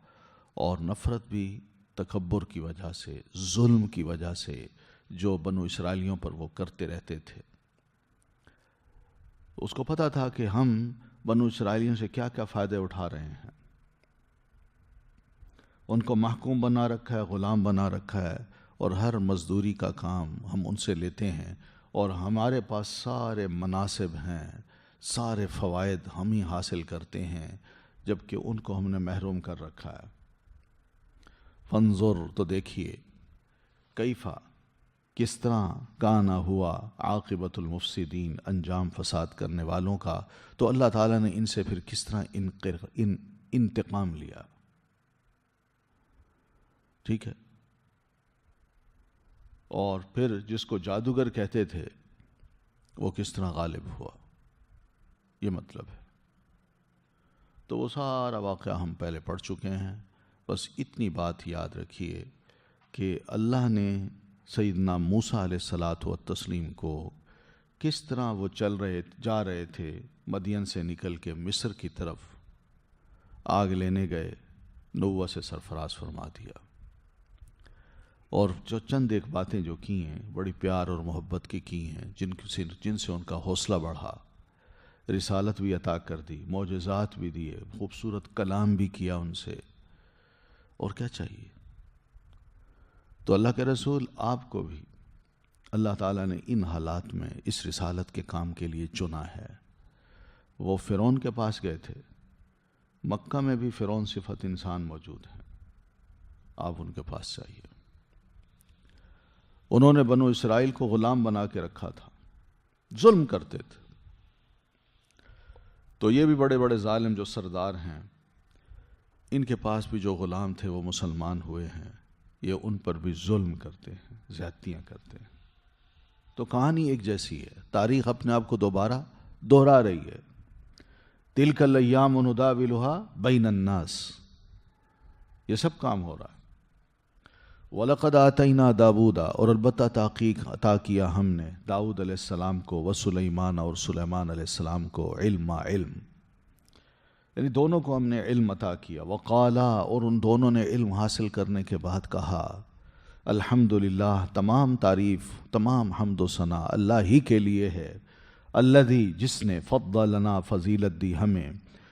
B: اور نفرت بھی تکبر کی وجہ سے، ظلم کی وجہ سے جو بنو اسرائیلیوں پر وہ کرتے رہتے تھے. اس کو پتا تھا کہ ہم بنو اسرائیلیوں سے کیا کیا فائدے اٹھا رہے ہیں. ان کو محکوم بنا رکھا ہے، غلام بنا رکھا ہے، اور ہر مزدوری کا کام ہم ان سے لیتے ہیں، اور ہمارے پاس سارے مناصب ہیں، سارے فوائد ہم ہی حاصل کرتے ہیں، جبکہ ان کو ہم نے محروم کر رکھا ہے. فانظر، تو دیکھیے، کیفا، کس طرح، کانا ہوا عاقبت المفسدین، انجام فساد کرنے والوں کا. تو اللہ تعالیٰ نے ان سے پھر کس طرح انتقام لیا. ٹھیک ہے. اور پھر جس کو جادوگر کہتے تھے وہ کس طرح غالب ہوا، یہ مطلب ہے. تو وہ سارا واقعہ ہم پہلے پڑھ چکے ہیں. بس اتنی بات یاد رکھیے کہ اللہ نے سیدنا موسیٰ علیہ الصلوۃ والتسلیم کو کس طرح وہ جا رہے تھے مدین سے نکل کے مصر کی طرف، آگ لینے گئے، نبوت سے سرفراز فرما دیا. اور جو چند ایک باتیں جو کی ہیں بڑی پیار اور محبت کی ہیں، جن سے ان کا حوصلہ بڑھا، رسالت بھی عطا کر دی، معجزات بھی دیے، خوبصورت کلام بھی کیا ان سے. اور کیا چاہیے؟ تو اللہ کے رسول آپ کو بھی اللہ تعالیٰ نے ان حالات میں اس رسالت کے کام کے لیے چنا ہے. وہ فرعون کے پاس گئے تھے، مکہ میں بھی فرعون صفت انسان موجود ہے، آپ ان کے پاس چاہیے. انہوں نے بنو اسرائیل کو غلام بنا کے رکھا تھا، ظلم کرتے تھے. تو یہ بھی بڑے بڑے ظالم جو سردار ہیں، ان کے پاس بھی جو غلام تھے وہ مسلمان ہوئے ہیں، یہ ان پر بھی ظلم کرتے ہیں، زیادتیاں کرتے ہیں. تو کہانی ایک جیسی ہے، تاریخ اپنے آپ کو دوبارہ دوہرا رہی ہے. تِلْكَ الْأَيَّامُ نُدَاوِلُهَا بَيْنَ النَّاسِ، یہ سب کام ہو رہا ہے. وَلَقَدْ آتَيْنَا دَاوُودَ، اور البتہ تحقیق عطا کیا ہم نے داؤد علیہ السلام کو، وسلیمان، اور سلیمان علیہ السلام کو، علم، یعنی دونوں کو ہم نے علم عطا کیا. وقالا، اور ان دونوں نے علم حاصل کرنے کے بعد کہا، الحمدللہ، تمام تعریف، تمام حمد و ثنا اللہ ہی کے لیے ہے. الذی، جس نے، فضلنا، فضیلت دی ہمیں،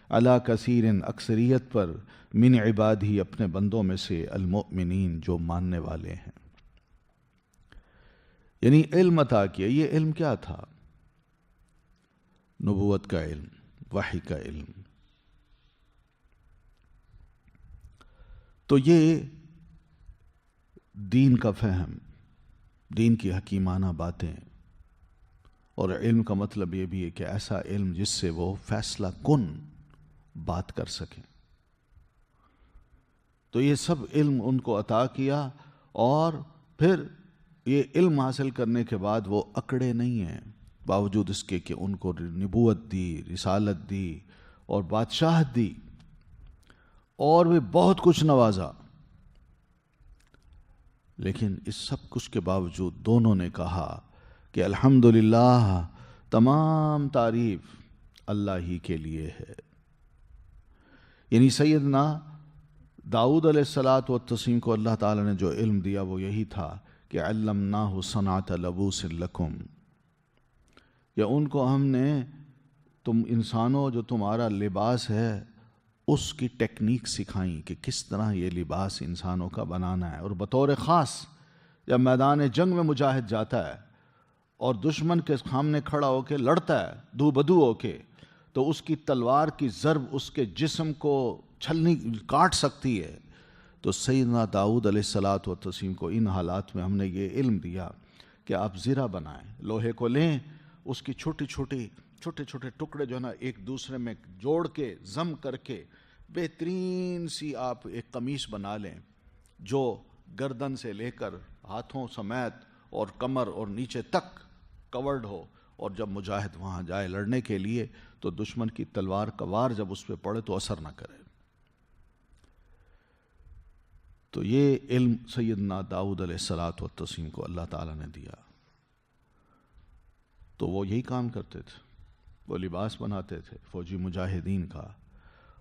B: علی کثیر، اکثریت پر، من عبادہ، اپنے بندوں میں سے، المؤمنین، جو ماننے والے ہیں. یعنی علم عطا کیا. یہ علم کیا تھا؟ نبوت کا علم، وحی کا علم. تو یہ دین کا فہم، دین کی حکیمانہ باتیں، اور علم کا مطلب یہ بھی ہے کہ ایسا علم جس سے وہ فیصلہ کن بات کر سکیں. تو یہ سب علم ان کو عطا کیا، اور پھر یہ علم حاصل کرنے کے بعد وہ اکڑے نہیں ہیں، باوجود اس کے کہ ان کو نبوت دی، رسالت دی، اور بادشاہت دی، اور بھی بہت کچھ نوازا. لیکن اس سب کچھ کے باوجود دونوں نے کہا کہ الحمدللہ، تمام تعریف اللہ ہی کے لیے ہے۔ یعنی سیدنا داؤد علیہ الصلاۃ والتسلیم کو اللہ تعالیٰ نے جو علم دیا وہ یہی تھا کہ علمناہ صنعۃ لبوس لکم، یا ان کو ہم نے تم انسانوں جو تمہارا لباس ہے اس کی ٹیکنیک سکھائیں کہ کس طرح یہ لباس انسانوں کا بنانا ہے۔ اور بطور خاص جب میدان جنگ میں مجاہد جاتا ہے اور دشمن کے سامنے کھڑا ہو کے لڑتا ہے دو بدو ہو کے، تو اس کی تلوار کی ضرب اس کے جسم کو چھلنی کاٹ سکتی ہے۔ تو سیدنا داؤد علیہ الصلاۃ والتسلیم کو ان حالات میں ہم نے یہ علم دیا کہ آپ زرہ بنائیں، لوہے کو لیں، اس کی چھوٹے چھوٹے ٹکڑے جو ہے نا ایک دوسرے میں جوڑ کے ضم کر کے بہترین سی آپ ایک قمیص بنا لیں جو گردن سے لے کر ہاتھوں سمیت اور کمر اور نیچے تک کورڈ ہو، اور جب مجاہد وہاں جائے لڑنے کے لیے تو دشمن کی تلوار کا وار جب اس پہ پڑے تو اثر نہ کرے۔ تو یہ علم سیدنا داؤد علیہ الصلاۃ والتسلیم کو اللہ تعالیٰ نے دیا، تو وہ یہی کام کرتے تھے، وہ لباس بناتے تھے فوجی مجاہدین کا،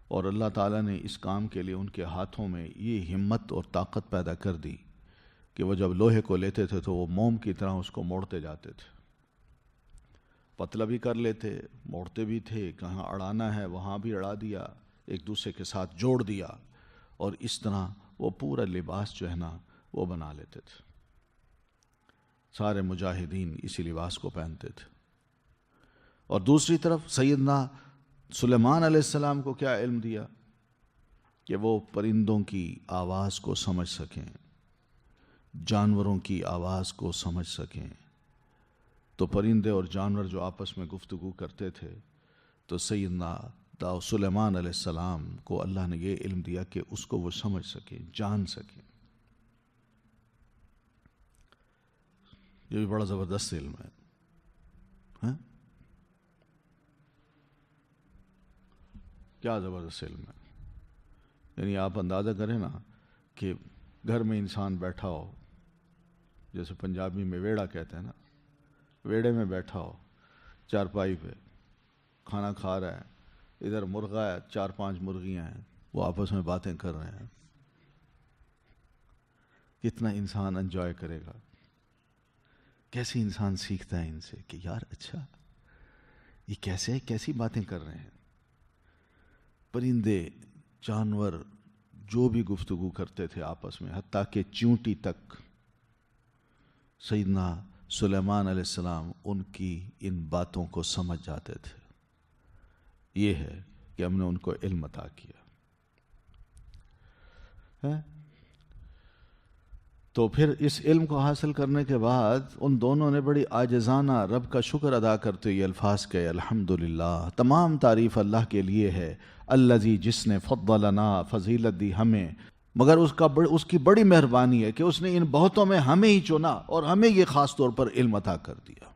B: اور اللہ تعالیٰ نے اس کام کے لیے ان کے ہاتھوں میں یہ ہمت اور طاقت پیدا کر دی کہ وہ جب لوہے کو لیتے تھے تو وہ موم کی طرح اس کو موڑتے جاتے تھے، پتلا بھی کر لیتے، موڑتے بھی تھے، کہاں اڑانا ہے وہاں بھی اڑا دیا، ایک دوسرے کے ساتھ جوڑ دیا، اور اس طرح وہ پورا لباس جو ہے نا وہ بنا لیتے تھے۔ سارے مجاہدین اسی لباس کو پہنتے تھے۔ اور دوسری طرف سیدنا سلیمان علیہ السلام کو کیا علم دیا کہ وہ پرندوں کی آواز کو سمجھ سکیں، جانوروں کی آواز کو سمجھ سکیں۔ تو پرندے اور جانور جو آپس میں گفتگو کرتے تھے تو سیدنا سلیمان علیہ السلام کو اللہ نے یہ علم دیا کہ اس کو وہ سمجھ سکیں، جان سکیں۔ یہ بھی بڑا زبردست علم ہے، ہاں؟ کیا زبردست علم ہے! یعنی آپ اندازہ کریں نا کہ گھر میں انسان بیٹھا ہو، جیسے پنجابی میں ویڑا کہتے ہیں نا، ویڑے میں بیٹھا ہو چارپائی پہ کھانا کھا رہا ہے، ادھر مرغا ہے، 4-5 مرغیاں ہیں، وہ آپس میں باتیں کر رہے ہیں، کتنا انسان انجوائے کرے گا، کیسے انسان سیکھتا ہے ان سے کہ یار اچھا یہ کیسی باتیں کر رہے ہیں۔ پرندے جانور جو بھی گفتگو کرتے تھے آپس میں، حتیٰ کہ چیونٹی تک، سیدنا سلیمان علیہ السلام ان کی ان باتوں کو سمجھ جاتے تھے۔ یہ ہے کہ ہم نے ان کو علم عطا کیا ہے۔ تو پھر اس علم کو حاصل کرنے کے بعد ان دونوں نے بڑی عاجزانہ رب کا شکر ادا کرتے یہ الفاظ کہے، الحمدللہ، تمام تعریف اللہ کے لیے ہے، الذی، جس نے فضلنا، فضیلت دی ہمیں، مگر اس کی بڑی مہربانی ہے کہ اس نے ان بہتوں میں ہمیں ہی چنا اور ہمیں یہ خاص طور پر علم عطا کر دیا۔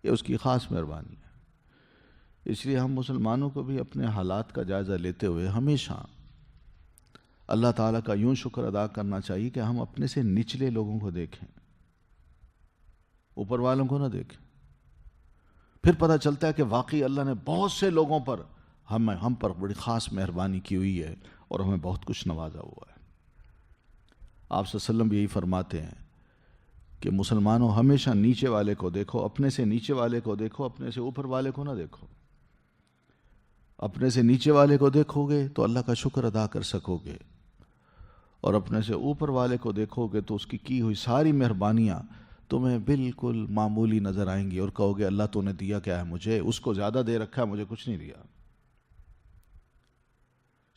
B: یہ اس کی خاص مہربانی ہے۔ اس لیے ہم مسلمانوں کو بھی اپنے حالات کا جائزہ لیتے ہوئے ہمیشہ اللہ تعالیٰ کا یوں شکر ادا کرنا چاہیے کہ ہم اپنے سے نچلے لوگوں کو دیکھیں، اوپر والوں کو نہ دیکھیں۔ پھر پتہ چلتا ہے کہ واقعی اللہ نے بہت سے لوگوں پر ہم پر بڑی خاص مہربانی کی ہوئی ہے اور ہمیں بہت کچھ نوازا ہوا ہے۔ آپ صلی اللہ علیہ وسلم بھی یہی فرماتے ہیں کہ مسلمانوں ہمیشہ نیچے والے کو دیکھو، اپنے سے نیچے والے کو دیکھو، اپنے سے اوپر والے کو نہ دیکھو۔ اپنے سے نیچے والے کو دیکھو گے تو اللہ کا شکر ادا کر سکو گے، اور اپنے سے اوپر والے کو دیکھو گے تو اس کی ہوئی ساری مہربانیاں تمہیں بالکل معمولی نظر آئیں گی، اور کہو گے اللہ تو نے دیا کیا ہے مجھے، اس کو زیادہ دے رکھا ہے، مجھے کچھ نہیں دیا۔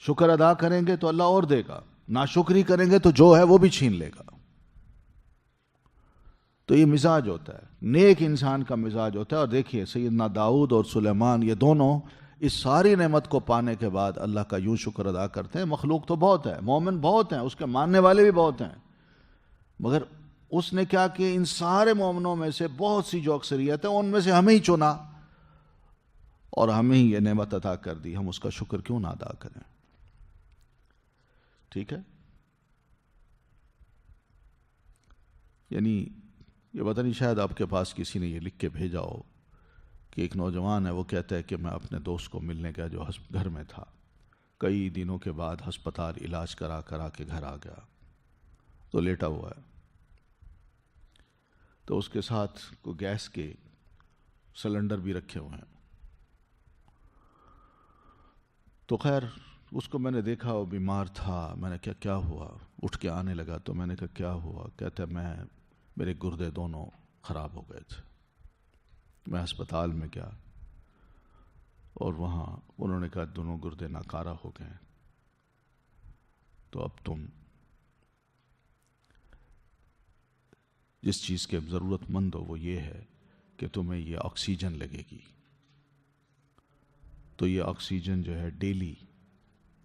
B: شکر ادا کریں گے تو اللہ اور دے گا، ناشکری کریں گے تو جو ہے وہ بھی چھین لے گا۔ تو یہ مزاج ہوتا ہے، نیک انسان کا مزاج ہوتا ہے۔ اور دیکھیے سیدنا داؤد اور سلیمان یہ دونوں اس ساری نعمت کو پانے کے بعد اللہ کا یوں شکر ادا کرتے ہیں۔ مخلوق تو بہت ہے، مومن بہت ہیں، اس کے ماننے والے بھی بہت ہیں، مگر اس نے کیا کہ ان سارے مومنوں میں سے بہت سی جو اکثریت ہے ان میں سے ہمیں ہی چنا اور ہمیں ہی یہ نعمت عطا کر دی، ہم اس کا شکر کیوں نہ ادا کریں؟ ٹھیک ہے۔ یعنی یہ پتہ نہیں شاید آپ کے پاس کسی نے یہ لکھ کے بھیجا ہو کہ ایک نوجوان ہے، وہ کہتا ہے کہ میں اپنے دوست کو ملنے گیا جو گھر میں تھا، کئی دنوں کے بعد ہسپتال علاج کرا کے گھر آ گیا تو لیٹا ہوا ہے، تو اس کے ساتھ کوئی گیس کے سلنڈر بھی رکھے ہوئے ہیں۔ تو خیر اس کو میں نے دیکھا، وہ بیمار تھا، میں نے کیا ہوا، اٹھ کے آنے لگا تو میں نے کہا کیا ہوا، کہتا ہے میرے گردے دونوں خراب ہو گئے تھے، میں ہسپتال میں گیا اور وہاں انہوں نے کہا دونوں گردے ناکارہ ہو گئے، تو اب تم جس چیز کے ضرورت مند ہو وہ یہ ہے کہ تمہیں یہ آکسیجن لگے گی، تو یہ آکسیجن جو ہے ڈیلی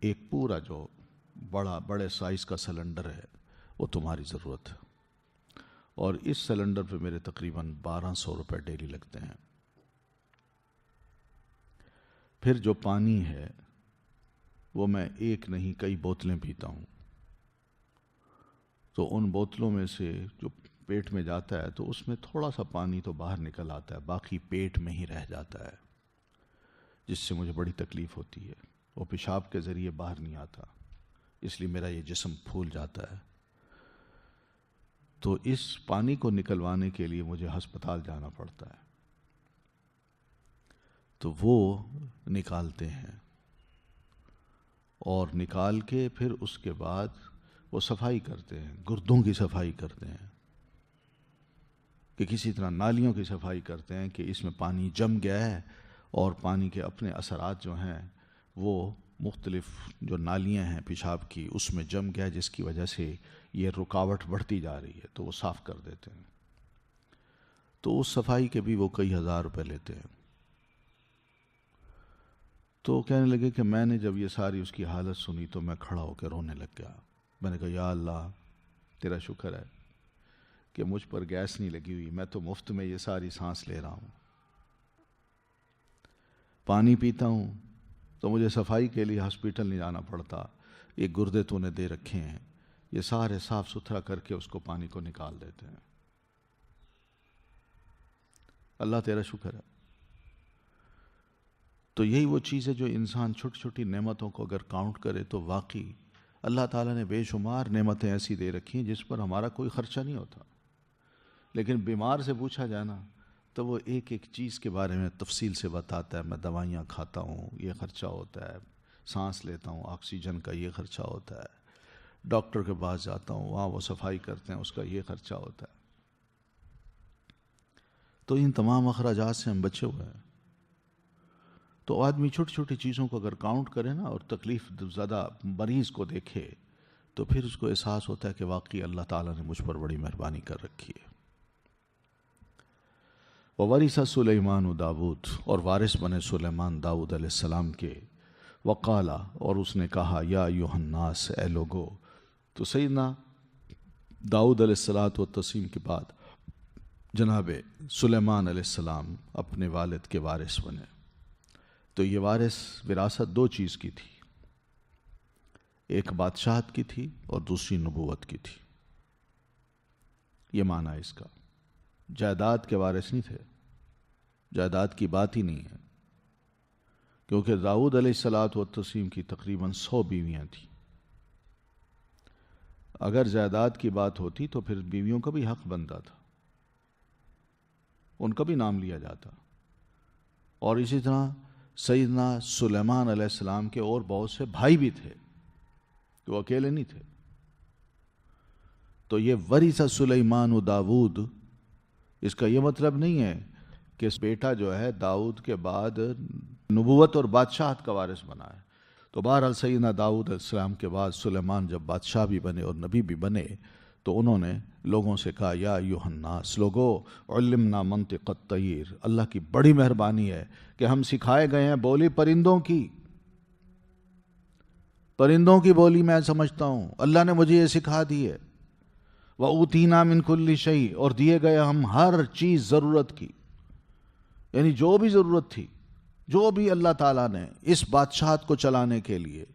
B: ایک پورا جو بڑے سائز کا سلنڈر ہے وہ تمہاری ضرورت ہے، اور اس سلنڈر پہ میرے تقریباً 1200 روپے ڈیلی لگتے ہیں۔ پھر جو پانی ہے وہ میں ایک نہیں کئی بوتلیں پیتا ہوں، تو ان بوتلوں میں سے جو پیٹ میں جاتا ہے تو اس میں تھوڑا سا پانی تو باہر نکل آتا ہے، باقی پیٹ میں ہی رہ جاتا ہے، جس سے مجھے بڑی تکلیف ہوتی ہے، وہ پیشاب کے ذریعے باہر نہیں آتا، اس لیے میرا یہ جسم پھول جاتا ہے۔ تو اس پانی کو نکلوانے کے لیے مجھے ہسپتال جانا پڑتا ہے، تو وہ نکالتے ہیں، اور نکال کے پھر اس کے بعد وہ صفائی کرتے ہیں، گردوں کی صفائی کرتے ہیں، کہ کسی طرح نالیوں کی صفائی کرتے ہیں کہ اس میں پانی جم گیا ہے، اور پانی کے اپنے اثرات جو ہیں وہ مختلف جو نالیاں ہیں پیشاب کی اس میں جم گیا، جس کی وجہ سے یہ رکاوٹ بڑھتی جا رہی ہے، تو وہ صاف کر دیتے ہیں۔ تو اس صفائی کے بھی وہ کئی ہزار روپے لیتے ہیں۔ تو کہنے لگے کہ میں نے جب یہ ساری اس کی حالت سنی تو میں کھڑا ہو کے رونے لگ گیا، میں نے کہا یا اللہ تیرا شکر ہے کہ مجھ پر گیس نہیں لگی ہوئی، میں تو مفت میں یہ ساری سانس لے رہا ہوں، پانی پیتا ہوں تو مجھے صفائی کے لیے ہاسپٹل نہیں جانا پڑتا، ایک گردے تو نے دے رکھے ہیں، یہ سارے صاف ستھرا کر کے اس کو پانی کو نکال دیتے ہیں۔ اللہ تیرا شکر ہے۔ تو یہی وہ چیز ہے جو انسان چھوٹی چھوٹی نعمتوں کو اگر کاؤنٹ کرے تو واقعی اللہ تعالیٰ نے بے شمار نعمتیں ایسی دے رکھی ہیں جس پر ہمارا کوئی خرچہ نہیں ہوتا، لیکن بیمار سے پوچھا جائے نا تو وہ ایک ایک چیز کے بارے میں تفصیل سے بتاتا ہے، میں دوائیاں کھاتا ہوں یہ خرچہ ہوتا ہے، سانس لیتا ہوں آکسیجن کا یہ خرچہ ہوتا ہے، ڈاکٹر کے پاس جاتا ہوں وہاں وہ صفائی کرتے ہیں اس کا یہ خرچہ ہوتا ہے۔ تو ان تمام اخراجات سے ہم بچے ہوئے ہیں۔ تو آدمی چھوٹی چھوٹی چیزوں کو اگر کاؤنٹ کرے نا اور تکلیف زیادہ مریض کو دیکھے تو پھر اس کو احساس ہوتا ہے کہ واقعی اللہ تعالیٰ نے مجھ پر بڑی مہربانی کر رکھی ہے۔ وَوَرِثَ سُلَيْمَانُ داود، اور وارث بنے سلیمان داؤد علیہ السلام کے، وقالا، اور اس نے کہا یا ایھا الناس، اے لوگو۔ تو سیدنا داؤد علیہ الصلوۃ والتسلیم کے بعد جناب سلیمان علیہ السلام اپنے والد کے وارث بنے۔ تو یہ وراثت دو چیز کی تھی، ایک بادشاہت کی تھی اور دوسری نبوت کی تھی، یہ معنی ہے اس کا۔ جائیداد کے وارث نہیں تھے، جائیداد کی بات ہی نہیں ہے، کیونکہ داؤد علیہ الصلوۃ والتسلیم کی تقریباً 100 بیویاں تھیں۔ اگر جائیداد کی بات ہوتی تو پھر بیویوں کا بھی حق بنتا تھا، ان کا بھی نام لیا جاتا، اور اسی طرح سیدنا سلیمان علیہ السلام کے اور بہت سے بھائی بھی تھے، کہ وہ اکیلے نہیں تھے۔ تو یہ ورث سلیمان و داود، اس کا یہ مطلب نہیں ہے کہ اس بیٹا جو ہے داؤد کے بعد نبوت اور بادشاہت کا وارث بنا ہے۔ تو بہرحال سیدنا داؤد علیہ السلام کے بعد سلیمان جب بادشاہ بھی بنے اور نبی بھی بنے تو انہوں نے لوگوں سے کہا یا ایھا الناس، لوگو علمنا منطق الطیر، اللہ کی بڑی مہربانی ہے کہ ہم سکھائے گئے ہیں بولی پرندوں کی، پرندوں کی بولی میں سمجھتا ہوں، اللہ نے مجھے یہ سکھا دی ہے۔ وَأُوتِينَا مِن كُلِّ شَيْءٍ، اور دیے گئے ہم ہر چیز ضرورت کی، یعنی جو بھی ضرورت تھی، جو بھی اللہ تعالیٰ نے اس بادشاہت کو چلانے کے لیے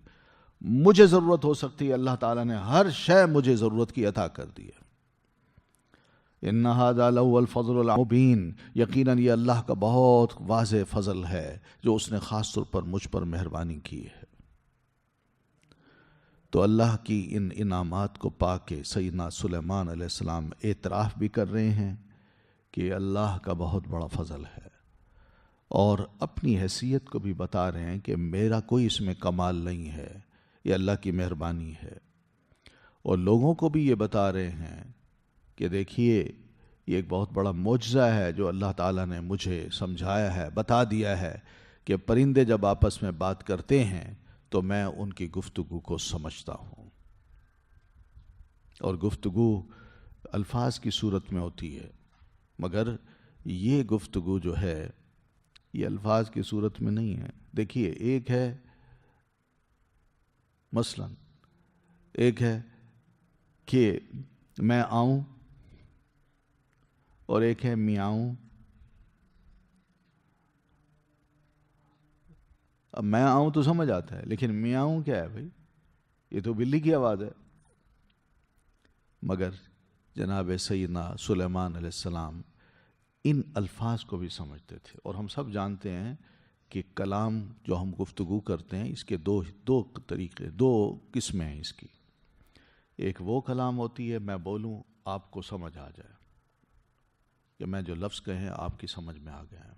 B: مجھے ضرورت ہو سکتی ہے، اللہ تعالیٰ نے ہر شے مجھے ضرورت کی عطا کر دی ہے۔ ان ھذا لہو الفضل المبین، یقیناً یہ اللہ کا بہت واضح فضل ہے جو اس نے خاص طور پر مجھ پر مہربانی کی ہے۔ تو اللہ کی ان انعامات کو پا کے سیدنا سلیمان علیہ السلام اعتراف بھی کر رہے ہیں کہ اللہ کا بہت بڑا فضل ہے، اور اپنی حیثیت کو بھی بتا رہے ہیں کہ میرا کوئی اس میں کمال نہیں ہے، یہ اللہ کی مہربانی ہے، اور لوگوں کو بھی یہ بتا رہے ہیں کہ دیکھیے یہ ایک بہت بڑا معجزہ ہے جو اللہ تعالیٰ نے مجھے سمجھایا ہے، بتا دیا ہے کہ پرندے جب آپس میں بات کرتے ہیں تو میں ان کی گفتگو کو سمجھتا ہوں، اور گفتگو الفاظ کی صورت میں ہوتی ہے، مگر یہ گفتگو جو ہے یہ الفاظ کی صورت میں نہیں ہے۔ دیکھیے ایک ہے مثلا ایک ہے کہ میں آؤں، اور ایک ہے میاؤں۔ اب میں آؤں تو سمجھ آتا ہے، لیکن میاؤں کیا ہے بھائی؟ یہ تو بلی کی آواز ہے۔ مگر جناب سیدنا سلیمان علیہ السلام ان الفاظ کو بھی سمجھتے تھے، اور ہم سب جانتے ہیں کہ کلام جو ہم گفتگو کرتے ہیں اس کے دو طریقے، دو قسمیں ہیں اس کی۔ ایک وہ کلام ہوتی ہے میں بولوں آپ کو سمجھ آ جائے، کہ میں جو لفظ کہیں آپ کی سمجھ میں آ گئے ہیں،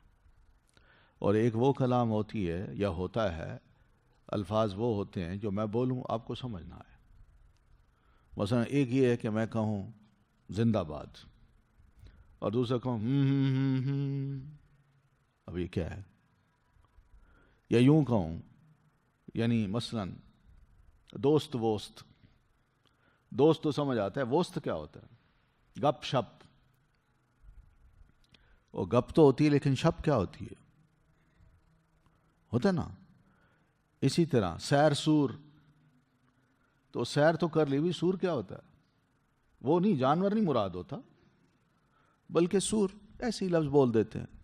B: اور ایک وہ کلام ہوتی ہے یا ہوتا ہے، الفاظ وہ ہوتے ہیں جو میں بولوں آپ کو سمجھ نہ آئے۔ مثلا ایک یہ ہے کہ میں کہوں زندہ باد، اور دوسرا کہوں اب یہ کیا ہے؟ یا یوں کہوں، یعنی مثلا دوست ووست، دوست تو سمجھ آتا ہے، ووست کیا ہوتا ہے؟ گپ شپ، اور گپ تو ہوتی ہے لیکن شپ کیا ہوتی ہے؟ ہوتا نا۔ اسی طرح سیر سور، تو سیر تو کر لی ہوئی، سور کیا ہوتا ہے؟ وہ نہیں، جانور نہیں مراد ہوتا، بلکہ سور، ایسے ہی لفظ بول دیتے ہیں۔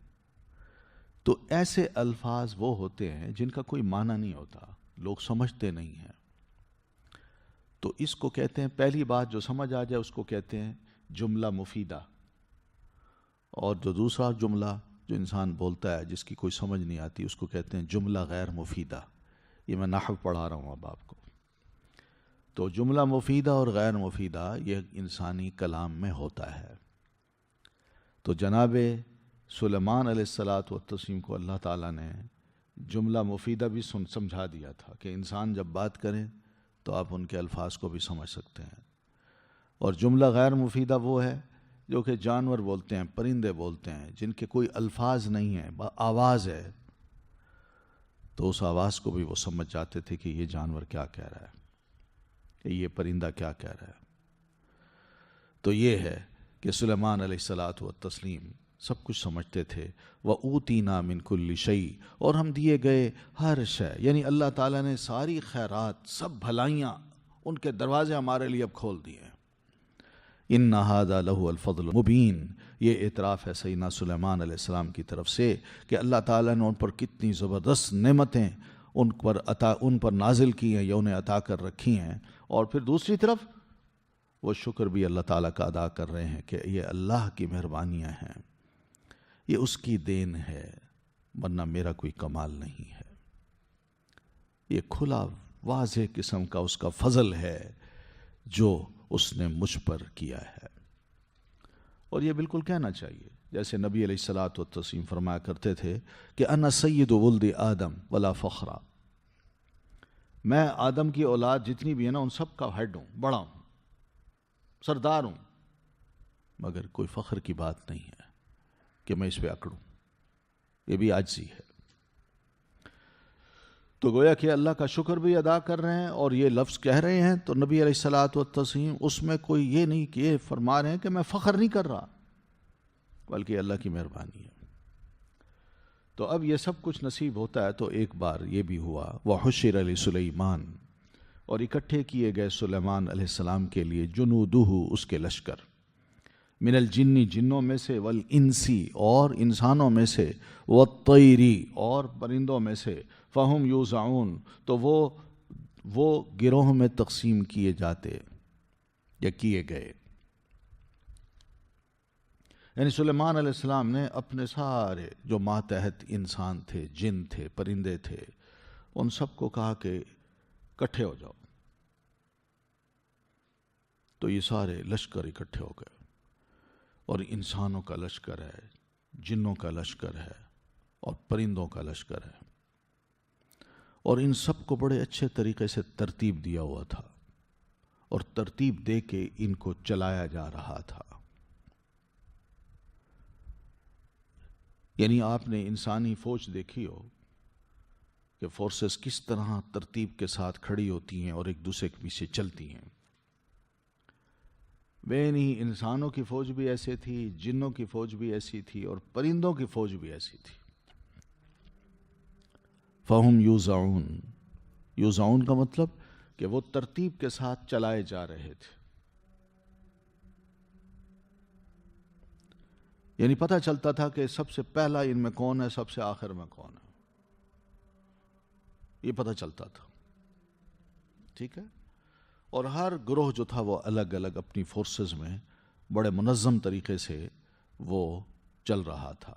B: تو ایسے الفاظ وہ ہوتے ہیں جن کا کوئی معنی نہیں ہوتا، لوگ سمجھتے نہیں ہیں، تو اس کو کہتے ہیں، پہلی بات جو سمجھ آ جائے اس کو کہتے ہیں جملہ مفیدہ، اور جو دوسرا جملہ جو انسان بولتا ہے جس کی کوئی سمجھ نہیں آتی اس کو کہتے ہیں جملہ غیر مفیدہ۔ یہ میں نحو پڑھا رہا ہوں اب آپ کو۔ تو جملہ مفیدہ اور غیر مفیدہ یہ انسانی کلام میں ہوتا ہے۔ تو جناب سلیمان علیہ السلام کو اللہ تعالیٰ نے جملہ مفیدہ بھی سمجھا دیا تھا کہ انسان جب بات کریں تو آپ ان کے الفاظ کو بھی سمجھ سکتے ہیں، اور جملہ غیر مفیدہ وہ ہے جو کہ جانور بولتے ہیں، پرندے بولتے ہیں، جن کے کوئی الفاظ نہیں ہیں، آواز ہے، تو اس آواز کو بھی وہ سمجھ جاتے تھے کہ یہ جانور کیا کہہ رہا ہے، کہ یہ پرندہ کیا کہہ رہا ہے۔ تو یہ ہے کہ سلیمان علیہ السلام سب کچھ سمجھتے تھے۔ وَأُوتِينَا مِن كُلِّ شَيْءٍ، اور ہم دیے گئے ہر شے، یعنی اللہ تعالیٰ نے ساری خیرات، سب بھلائیاں، ان کے دروازے ہمارے لیے اب کھول دیے ہیں۔ ان ھذا لہو الفضل المبین، یہ اعتراف ہے سیدنا سلیمان علیہ السلام کی طرف سے کہ اللہ تعالیٰ نے ان پر کتنی زبردست نعمتیں ان پر نازل کی ہیں یا انہیں عطا کر رکھی ہیں، اور پھر دوسری طرف وہ شکر بھی اللہ تعالیٰ کا ادا کر رہے ہیں کہ یہ اللہ کی مہربانیاں ہیں، یہ اس کی دین ہے، ورنہ میرا کوئی کمال نہیں ہے۔ یہ کھلا واضح قسم کا اس کا فضل ہے جو اس نے مجھ پر کیا ہے، اور یہ بالکل کہنا چاہیے، جیسے نبی علیہ السلام فرمایا کرتے تھے کہ انا سید ولد آدم ولا فخرا، میں آدم کی اولاد جتنی بھی ہے نا ان سب کا ہیڈ ہوں، بڑا ہوں، سردار ہوں، مگر کوئی فخر کی بات نہیں ہے کہ میں اس پہ اکڑوں، یہ بھی عاجزی ہے۔ تو گویا کہ اللہ کا شکر بھی ادا کر رہے ہیں اور یہ لفظ کہہ رہے ہیں، تو نبی علیہ السلام اس میں کوئی یہ نہیں کہ یہ فرما رہے ہیں کہ میں فخر نہیں کر رہا، بلکہ اللہ کی مہربانی ہے۔ تو اب یہ سب کچھ نصیب ہوتا ہے تو ایک بار یہ بھی ہوا وَحُشِرَ لِسُلَیمان، اور اکٹھے کیے گئے سلیمان علیہ السلام کے لیے جنودہ، اس کے لشکر، من الجن، جنوں میں سے، والانسی، اور انسانوں میں سے، والطیری، اور پرندوں میں سے، فہم یوزعون، تو وہ گروہ میں تقسیم کیے جاتے یا کیے گئے۔ یعنی سلیمان علیہ السلام نے اپنے سارے جو ماتحت انسان تھے، جن تھے، پرندے تھے، ان سب کو کہا کہ اکٹھے ہو جاؤ. تو یہ سارے لشکر اکٹھے ہو گئے، اور انسانوں کا لشکر ہے، جنوں کا لشکر ہے، اور پرندوں کا لشکر ہے، اور ان سب کو بڑے اچھے طریقے سے ترتیب دیا ہوا تھا، اور ترتیب دے کے ان کو چلایا جا رہا تھا. یعنی آپ نے انسانی فوج دیکھی ہو کہ فورسز کس طرح ترتیب کے ساتھ کھڑی ہوتی ہیں اور ایک دوسرے کے پیچھے چلتی ہیں. نہیں، انسانوں کی فوج بھی ایسے تھی، جنوں کی فوج بھی ایسی تھی، اور پرندوں کی فوج بھی ایسی تھی. فہم یوزعون، یوزعون کا مطلب کہ وہ ترتیب کے ساتھ چلائے جا رہے تھے. یعنی پتہ چلتا تھا کہ سب سے پہلا ان میں کون ہے، سب سے آخر میں کون ہے، یہ پتہ چلتا تھا. ٹھیک ہے. اور ہر گروہ جو تھا وہ الگ الگ اپنی فورسز میں بڑے منظم طریقے سے وہ چل رہا تھا.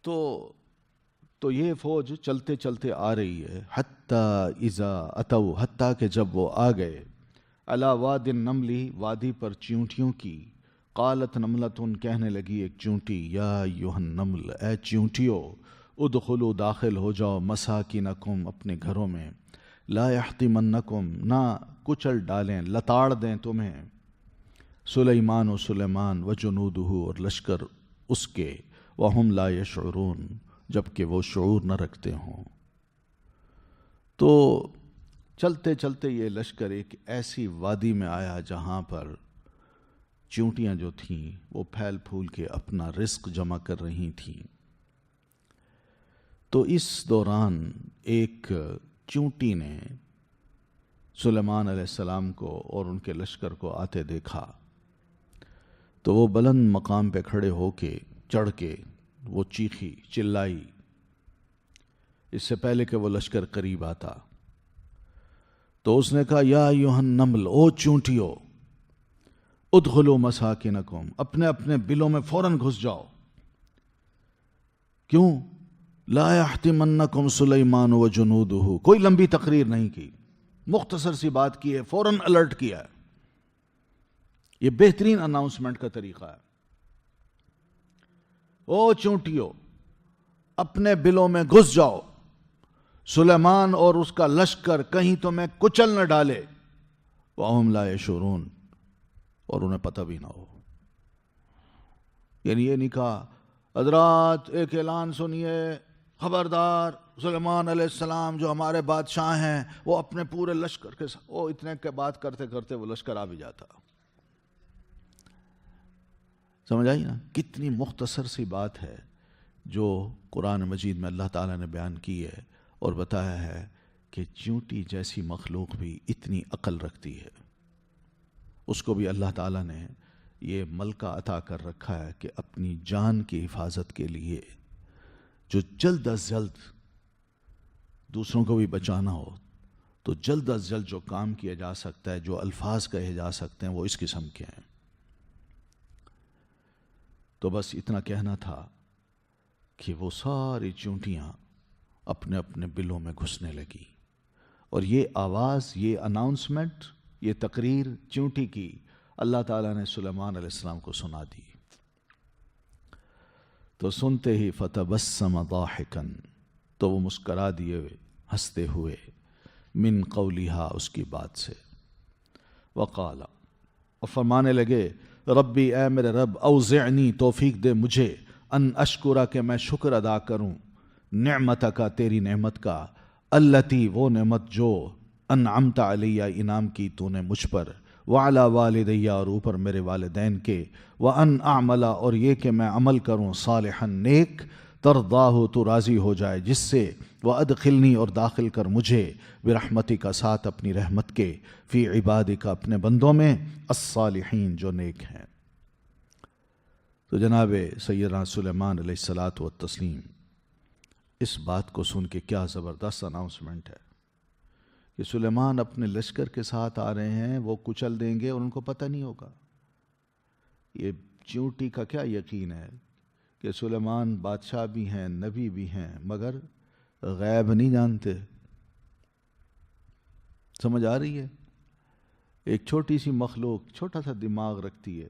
B: تو یہ فوج چلتے چلتے آ رہی ہے. حتی اذا اتو، حتیٰ کہ جب وہ آ گئے علی واد النمل، وادی پر چیونٹیوں کی. قالت نملتن، کہنے لگی ایک چونٹی، یا ایھا النمل، اے چیونٹیو، ادخلوا، داخل ہو جاؤ، مساکنکم، اپنے گھروں میں. لا یحطمنکم، نہ کچل ڈالیں، لتاڑ دیں تمہیں. سلیمان و سلیمان وجنودہ، اور لشکر اس کے. وہم لا یشعرون، جبکہ وہ شعور نہ رکھتے ہوں. تو چلتے چلتے یہ لشکر ایک ایسی وادی میں آیا جہاں پر چونٹیاں جو تھیں وہ پھیل پھول کے اپنا رزق جمع کر رہی تھیں. تو اس دوران ایک چونٹی نے سلیمان علیہ السلام کو اور ان کے لشکر کو آتے دیکھا. تو وہ بلند مقام پہ کھڑے ہو کے، چڑھ کے وہ چیخی، چلائی، اس سے پہلے کہ وہ لشکر قریب آتا. تو اس نے کہا، یا ایھا النمل، او چونٹیو، ادخلوا مساکنکم، اپنے اپنے بلوں میں فوراً گھس جاؤ. کیوں؟ لا یحطمنکم سلیمان وجنودہ، کوئی لمبی تقریر نہیں کی، مختصر سی بات کی ہے، فوراً الرٹ کیا ہے. یہ بہترین اناؤنسمنٹ کا طریقہ ہے. او چونٹیو، اپنے بلوں میں گھس جاؤ، سلیمان اور اس کا لشکر کہیں تمہیں کچل نہ ڈالے. وَهُمْ لَا يَشْعُرُونَ، اور انہیں پتہ بھی نہ ہو. یعنی یہ نہیں کہا، حضرات ایک اعلان سنیے، خبردار، سلیمان علیہ السلام جو ہمارے بادشاہ ہیں وہ اپنے پورے لشکر کے ساتھ، وہ اتنے کے بات کرتے کرتے وہ لشکر آ بھی جاتا. سمجھ آئی نا؟ کتنی مختصر سی بات ہے جو قرآن مجید میں اللہ تعالیٰ نے بیان کی ہے، اور بتایا ہے کہ چونٹی جیسی مخلوق بھی اتنی عقل رکھتی ہے. اس کو بھی اللہ تعالیٰ نے یہ ملکہ عطا کر رکھا ہے کہ اپنی جان کی حفاظت کے لیے جو جلد از جلد دوسروں کو بھی بچانا ہو تو جلد از جلد جو کام کیا جا سکتا ہے، جو الفاظ کہے جا سکتے ہیں، وہ اس قسم کے ہیں. تو بس اتنا کہنا تھا کہ وہ ساری چونٹیاں اپنے اپنے بلوں میں گھسنے لگی. اور یہ آواز، یہ اناؤنسمنٹ، یہ تقریر چونٹی کی اللہ تعالیٰ نے سلیمان علیہ السلام کو سنا دی. تو سنتے ہی فتبسم ضاحکاً، تو وہ مسکرا دیے ہنستے ہوئے، من قولہا، اس کی بات سے. وقال، اور فرمانے لگے، ربی، اے میرے رب، اوزعنی، توفیق دے مجھے، ان اشکرا، کہ میں شکر ادا کروں، نعمتک، تیری نعمت کا، التی، وہ نعمت جو، انعمت علیہ، انعام کی تو نے مجھ پر، وعلی والدیہ، اور اوپر میرے والدین کے، وان اعمل، اور یہ کہ میں عمل کروں، صالحا، نیک، ترضاہ، تو راضی ہو جائے جس سے، وادخلنی، اور داخل کر مجھے، برحمتک، ساتھ اپنی رحمت کے، فی عبادک، اپنے بندوں میں، الصالحین، جو نیک ہیں. تو جناب سیدنا سلیمان علیہ الصلاۃ والتسلیم اس بات کو سن کے کیا زبردست اناؤنسمنٹ ہے کہ سلیمان اپنے لشکر کے ساتھ آ رہے ہیں، وہ کچل دیں گے اور ان کو پتہ نہیں ہوگا. یہ چیونٹی کا کیا یقین ہے کہ سلیمان بادشاہ بھی ہیں، نبی بھی ہیں، مگر غیب نہیں جانتے؟ سمجھ آ رہی ہے؟ ایک چھوٹی سی مخلوق چھوٹا سا دماغ رکھتی ہے،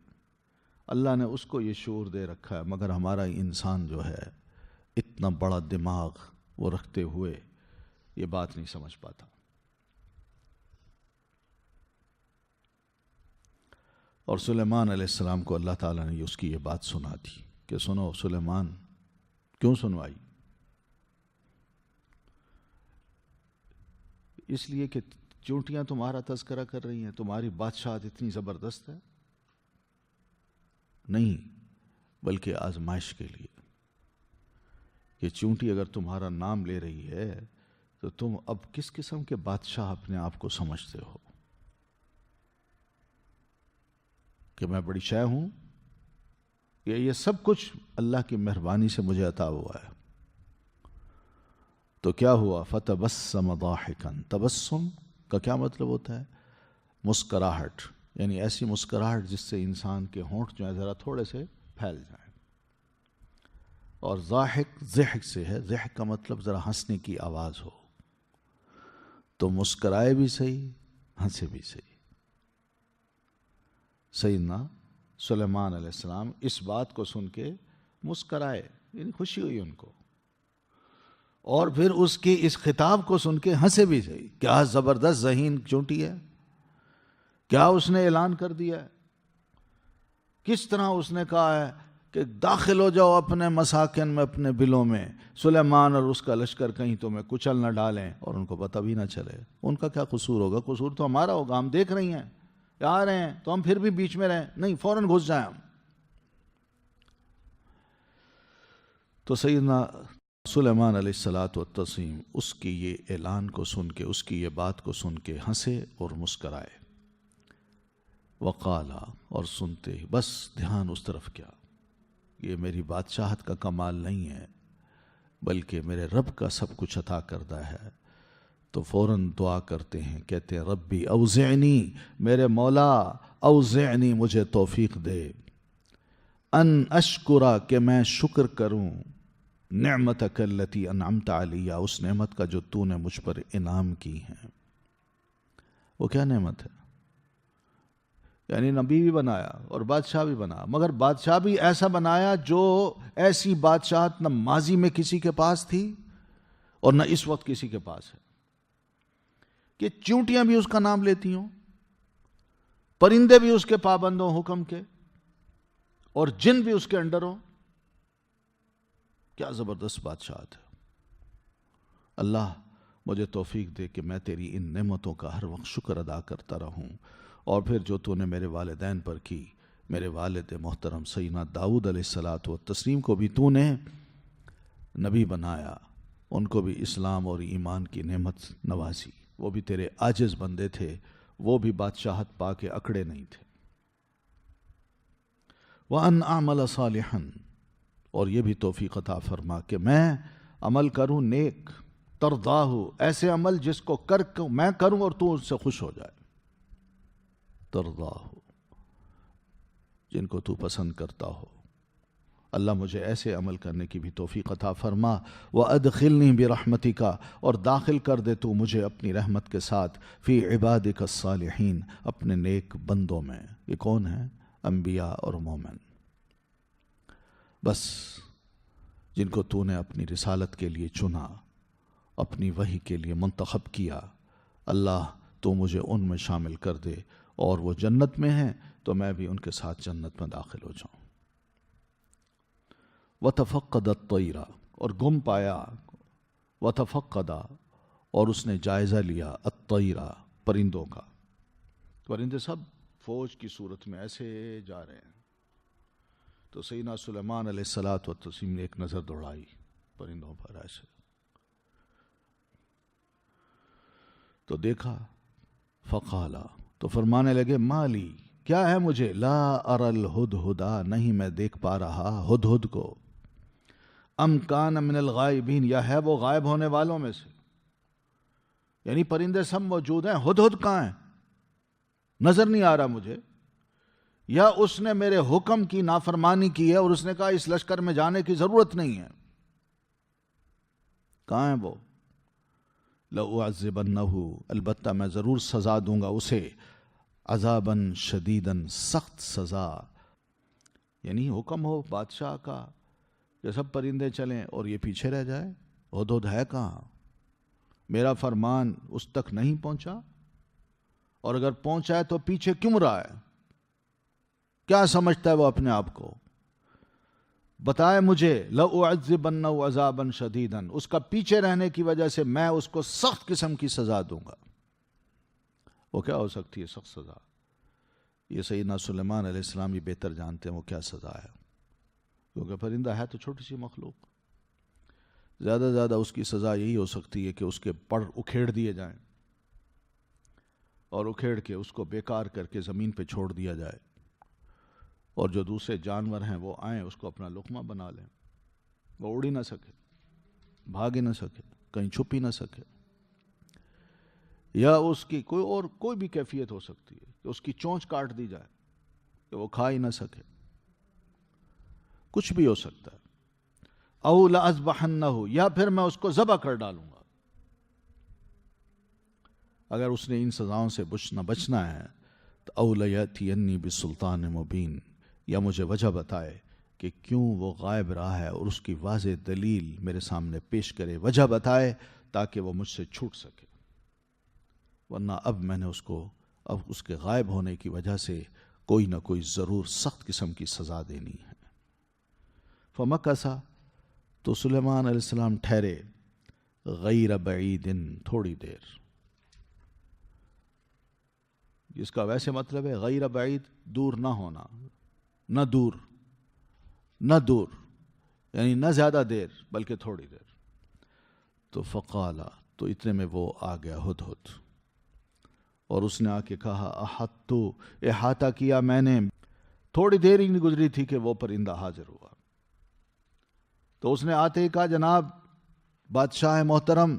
B: اللہ نے اس کو یہ شعور دے رکھا ہے، مگر ہمارا انسان جو ہے اتنا بڑا دماغ وہ رکھتے ہوئے یہ بات نہیں سمجھ پاتا۔ اور سلیمان علیہ السلام کو اللہ تعالیٰ نے اس کی یہ بات سنا دی کہ سنو سلیمان۔ کیوں سنوائی؟ اس لیے کہ چونٹیاں تمہارا تذکرہ کر رہی ہیں، تمہاری بادشاہت اتنی زبردست ہے؟ نہیں، بلکہ آزمائش کے لیے کہ چونٹی اگر تمہارا نام لے رہی ہے تو تم اب کس قسم کے بادشاہ اپنے آپ کو سمجھتے ہو؟ کہ میں بڑی شے ہوں؟ یہ سب کچھ اللہ کی مہربانی سے مجھے عطا ہوا ہے۔ تو کیا ہوا؟ فتبسم ضاحکا۔ تبسم کا کیا مطلب ہوتا ہے؟ مسکراہٹ، یعنی ایسی مسکراہٹ جس سے انسان کے ہونٹ جو ہے ذرا تھوڑے سے پھیل جائیں۔ اور ضاحک ضحک سے ہے، ضحک کا مطلب ذرا ہنسنے کی آواز ہو، تو مسکرائے بھی صحیح، ہنسے بھی صحیح۔ سیدنا سلیمان علیہ السلام اس بات کو سن کے مسکرائے، یعنی خوشی ہوئی ان کو، اور پھر اس کے اس خطاب کو سن کے ہنسے بھی صحیح۔ کیا زبردست ذہین چونٹی ہے، کیا اس نے اعلان کر دیا ہے، کس طرح اس نے کہا ہے کہ داخل ہو جاؤ اپنے مساکن میں، اپنے بلوں میں، سلیمان اور اس کا لشکر کہیں تمہیں کچل نہ ڈالیں اور ان کو پتہ بھی نہ چلے۔ ان کا کیا قصور ہوگا؟ قصور تو ہمارا ہوگا، ہم دیکھ رہی ہیں آ رہے ہیں تو ہم پھر بھی بیچ میں رہیں، نہیں فوراً گھس جائیں ہم۔ تو سیدنا سلیمان علیہ الصلاۃ والتسلیم اس کی یہ اعلان کو سن کے، اس کی یہ بات کو سن کے ہنسے اور مسکرائے۔ وقالا، اور سنتے ہی بس دھیان اس طرف کیا، یہ میری بادشاہت کا کمال نہیں ہے بلکہ میرے رب کا سب کچھ عطا کردہ ہے۔ تو فوراً دعا کرتے ہیں، کہتے ہیں ربی اوزعنی، میرے مولا اوزعنی مجھے توفیق دے، ان اشکرا کہ میں شکر کروں، نعمتک التی انعمت علی، اس نعمت کا جو تو نے مجھ پر انعام کی ہے۔ وہ کیا نعمت ہے؟ یعنی نبی بھی بنایا اور بادشاہ بھی بنا، مگر بادشاہ بھی ایسا بنایا جو ایسی بادشاہت نہ ماضی میں کسی کے پاس تھی اور نہ اس وقت کسی کے پاس ہے، کہ چونٹیاں بھی اس کا نام لیتی ہوں، پرندے بھی اس کے پابند ہوں حکم کے، اور جن بھی اس کے انڈر ہوں۔ کیا زبردست بادشاہت ہے۔ اللہ مجھے توفیق دے کہ میں تیری ان نعمتوں کا ہر وقت شکر ادا کرتا رہوں، اور پھر جو تو نے میرے والدین پر کی، میرے والد محترم سیدنا داؤد علیہ الصلاۃ والتسلیم کو بھی تو نے نبی بنایا، ان کو بھی اسلام اور ایمان کی نعمت نوازی، وہ بھی تیرے عاجز بندے تھے، وہ بھی بادشاہت پا کے اکڑے نہیں تھے۔ وَأَنْ أَعْمَلَ صَالِحًا، اور یہ بھی توفیق عطا فرما کہ میں عمل کروں نیک، ترضاہ، ایسے عمل جس کو میں کروں اور تو اس سے خوش ہو جائے، ترضاہ، جن کو تو پسند کرتا ہو۔ اللہ مجھے ایسے عمل کرنے کی بھی توفیق عطا فرما، وَأَدْخِلْنِي بِرَحْمَتِكَ، اور داخل کر دے تو مجھے اپنی رحمت کے ساتھ، فی عبادک الصالحین، اپنے نیک بندوں میں۔ یہ کون ہیں؟ انبیاء اور مومن، بس جن کو تو نے اپنی رسالت کے لیے چنا، اپنی وحی کے لیے منتخب کیا۔ اللہ تو مجھے ان میں شامل کر دے، اور وہ جنت میں ہیں تو میں بھی ان کے ساتھ جنت میں داخل ہو جاؤں۔ وَتَفَقَّدَ الطَّيْرَ، اور گم پایا، وَتَفَقَّدَ، اور اس نے جائزہ لیا، الطَّيْرَ، پرندوں کا۔ پرندے سب فوج کی صورت میں ایسے جا رہے ہیں، تو سیدنا سلیمان علیہ الصلاۃ والتسلیم نے ایک نظر دوڑائی پرندوں پر ایسے، تو دیکھا، فقالا، تو فرمانے لگے، مالی، کیا ہے مجھے، لا اری الہدہدا، نہیں میں دیکھ پا رہا ہدہد کو، ام کان من الغائبین، یا ہے وہ غائب ہونے والوں میں سے۔ یعنی پرندے سب موجود ہیں، ہدہد کہاں ہے؟ نظر نہیں آ رہا مجھے۔ یا اس نے میرے حکم کی نافرمانی کی ہے اور اس نے کہا اس لشکر میں جانے کی ضرورت نہیں ہے. کہاں ہے وہ؟ لَأُعَذِّبَنَّهُ، البتہ میں ضرور سزا دوں گا اسے، عذاباً شدیداً، سخت سزا. یعنی حکم ہو بادشاہ کا کہ سب پرندے چلیں اور یہ پیچھے رہ جائے. ہدہد ہے کہاں؟ میرا فرمان اس تک نہیں پہنچا، اور اگر پہنچا ہے تو پیچھے کیوں رہا ہے؟ کیا سمجھتا ہے وہ اپنے آپ کو؟ بتائے مجھے. لَأُعَذِّبَنَّهُ عَذَابًا شَدِيدًا، اس کا پیچھے رہنے کی وجہ سے میں اس کو سخت قسم کی سزا دوں گا. وہ کیا ہو سکتی ہے سخت سزا؟ یہ سیدنا سلیمان علیہ السلام بھی بہتر جانتے ہیں وہ کیا سزا ہے، کیونکہ پرندہ ہے تو چھوٹی سی مخلوق. زیادہ زیادہ اس کی سزا یہی ہو سکتی ہے کہ اس کے پر اکھیڑ دیے جائیں، اور اکھیڑ کے اس کو بیکار کر کے زمین پہ چھوڑ دیا جائے، اور جو دوسرے جانور ہیں وہ آئیں اس کو اپنا لقمہ بنا لیں. وہ اڑ ہی نہ سکے، بھاگ ہی نہ سکے، کہیں چھپ ہی نہ سکے. یا اس کی کوئی بھی کیفیت ہو سکتی ہے کہ اس کی چونچ کاٹ دی جائے کہ وہ کھا ہی نہ سکے. کچھ بھی ہو سکتا ہے. او لأذبحنہ، یا پھر میں اس کو ذبح کر ڈالوں گا. اگر اس نے ان سزاؤں سے بچنا ہے تو او لیأتینی بسلطان مبین، یا مجھے وجہ بتائے کہ کیوں وہ غائب رہا ہے اور اس کی واضح دلیل میرے سامنے پیش کرے، وجہ بتائے تاکہ وہ مجھ سے چھوٹ سکے. ورنہ اب میں نے اب اس کے غائب ہونے کی وجہ سے کوئی نہ کوئی ضرور سخت قسم کی سزا دینی ہے. فمکثا، تو سلیمان علیہ السلام ٹھہرے، غیر بعید، تھوڑی دیر. جس کا ویسے مطلب ہے غیر بعید، دور نہ ہونا، نہ دور یعنی نہ زیادہ دیر بلکہ تھوڑی دیر. تو فقالا، تو اتنے میں وہ آ گیا ہدہد، اور اس نے آ کے کہا احطو، احاطہ کیا میں نے. تھوڑی دیر ہی نہیں گزری تھی کہ وہ پرندہ حاضر ہوا. تو اس نے آتے ہی کہا جناب بادشاہ محترم،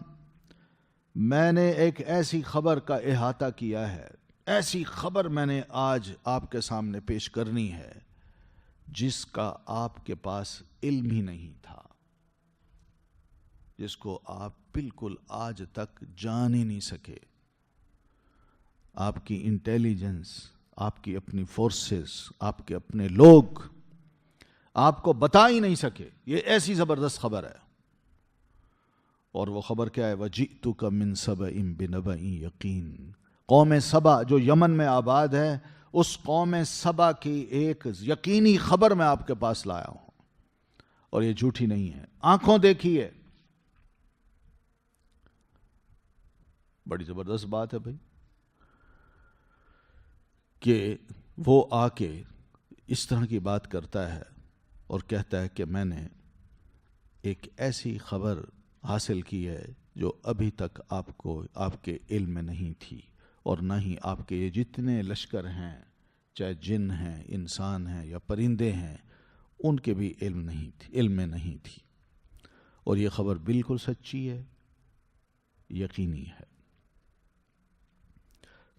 B: میں نے ایک ایسی خبر کا احاطہ کیا ہے، ایسی خبر میں نے آج آپ کے سامنے پیش کرنی ہے جس کا آپ کے پاس علم ہی نہیں تھا، جس کو آپ بالکل آج تک جان ہی نہیں سکے. آپ کی انٹیلیجنس، آپ کی اپنی فورسز، آپ کے اپنے لوگ آپ کو بتا ہی نہیں سکے. یہ ایسی زبردست خبر ہے. اور وہ خبر کیا ہے؟ وَجِئْتُكَ مِن سَبَإٍ بِنَبَإٍ یقین. قوم سبا جو یمن میں آباد ہے، اس قوم سبا کی ایک یقینی خبر میں آپ کے پاس لایا ہوں، اور یہ جھوٹی نہیں ہے. آنکھوں دیکھیے. بڑی زبردست بات ہے بھائی کہ وہ آ کے اس طرح کی بات کرتا ہے اور کہتا ہے کہ میں نے ایک ایسی خبر حاصل کی ہے جو ابھی تک آپ کے علم میں نہیں تھی، اور نہ ہی آپ کے یہ جتنے لشکر ہیں، چاہے جن ہیں، انسان ہیں یا پرندے ہیں، ان کے بھی علم میں نہیں تھی. اور یہ خبر بالکل سچی ہے، یقینی ہے.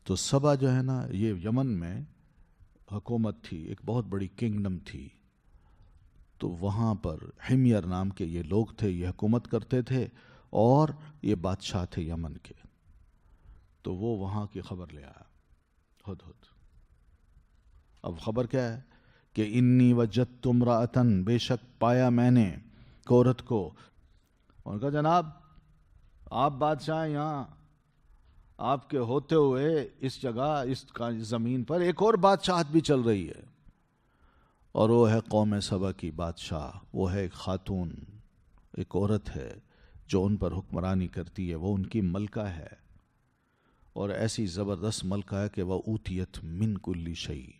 B: تو سبا جو ہے نا، یہ یمن میں حکومت تھی، ایک بہت بڑی کنگڈم تھی. تو وہاں پر حمیر نام کے یہ لوگ تھے، یہ حکومت کرتے تھے، اور یہ بادشاہ تھے یمن کے. تو وہ وہاں کی خبر لے آیا ہدہد. اب خبر کیا ہے کہ انی وجدت امرأۃ، بے شک پایا میں نے ایک عورت کو. ان کا جناب آپ بادشاہ، یہاں آپ کے ہوتے ہوئے اس جگہ، اس زمین پر ایک اور بادشاہت بھی چل رہی ہے، اور وہ ہے قوم سبا کی بادشاہ. وہ ہے ایک خاتون، ایک عورت ہے جو ان پر حکمرانی کرتی ہے. وہ ان کی ملکہ ہے، اور ایسی زبردست ملکہ ہے کہ وہ اوتیت من کل شیء،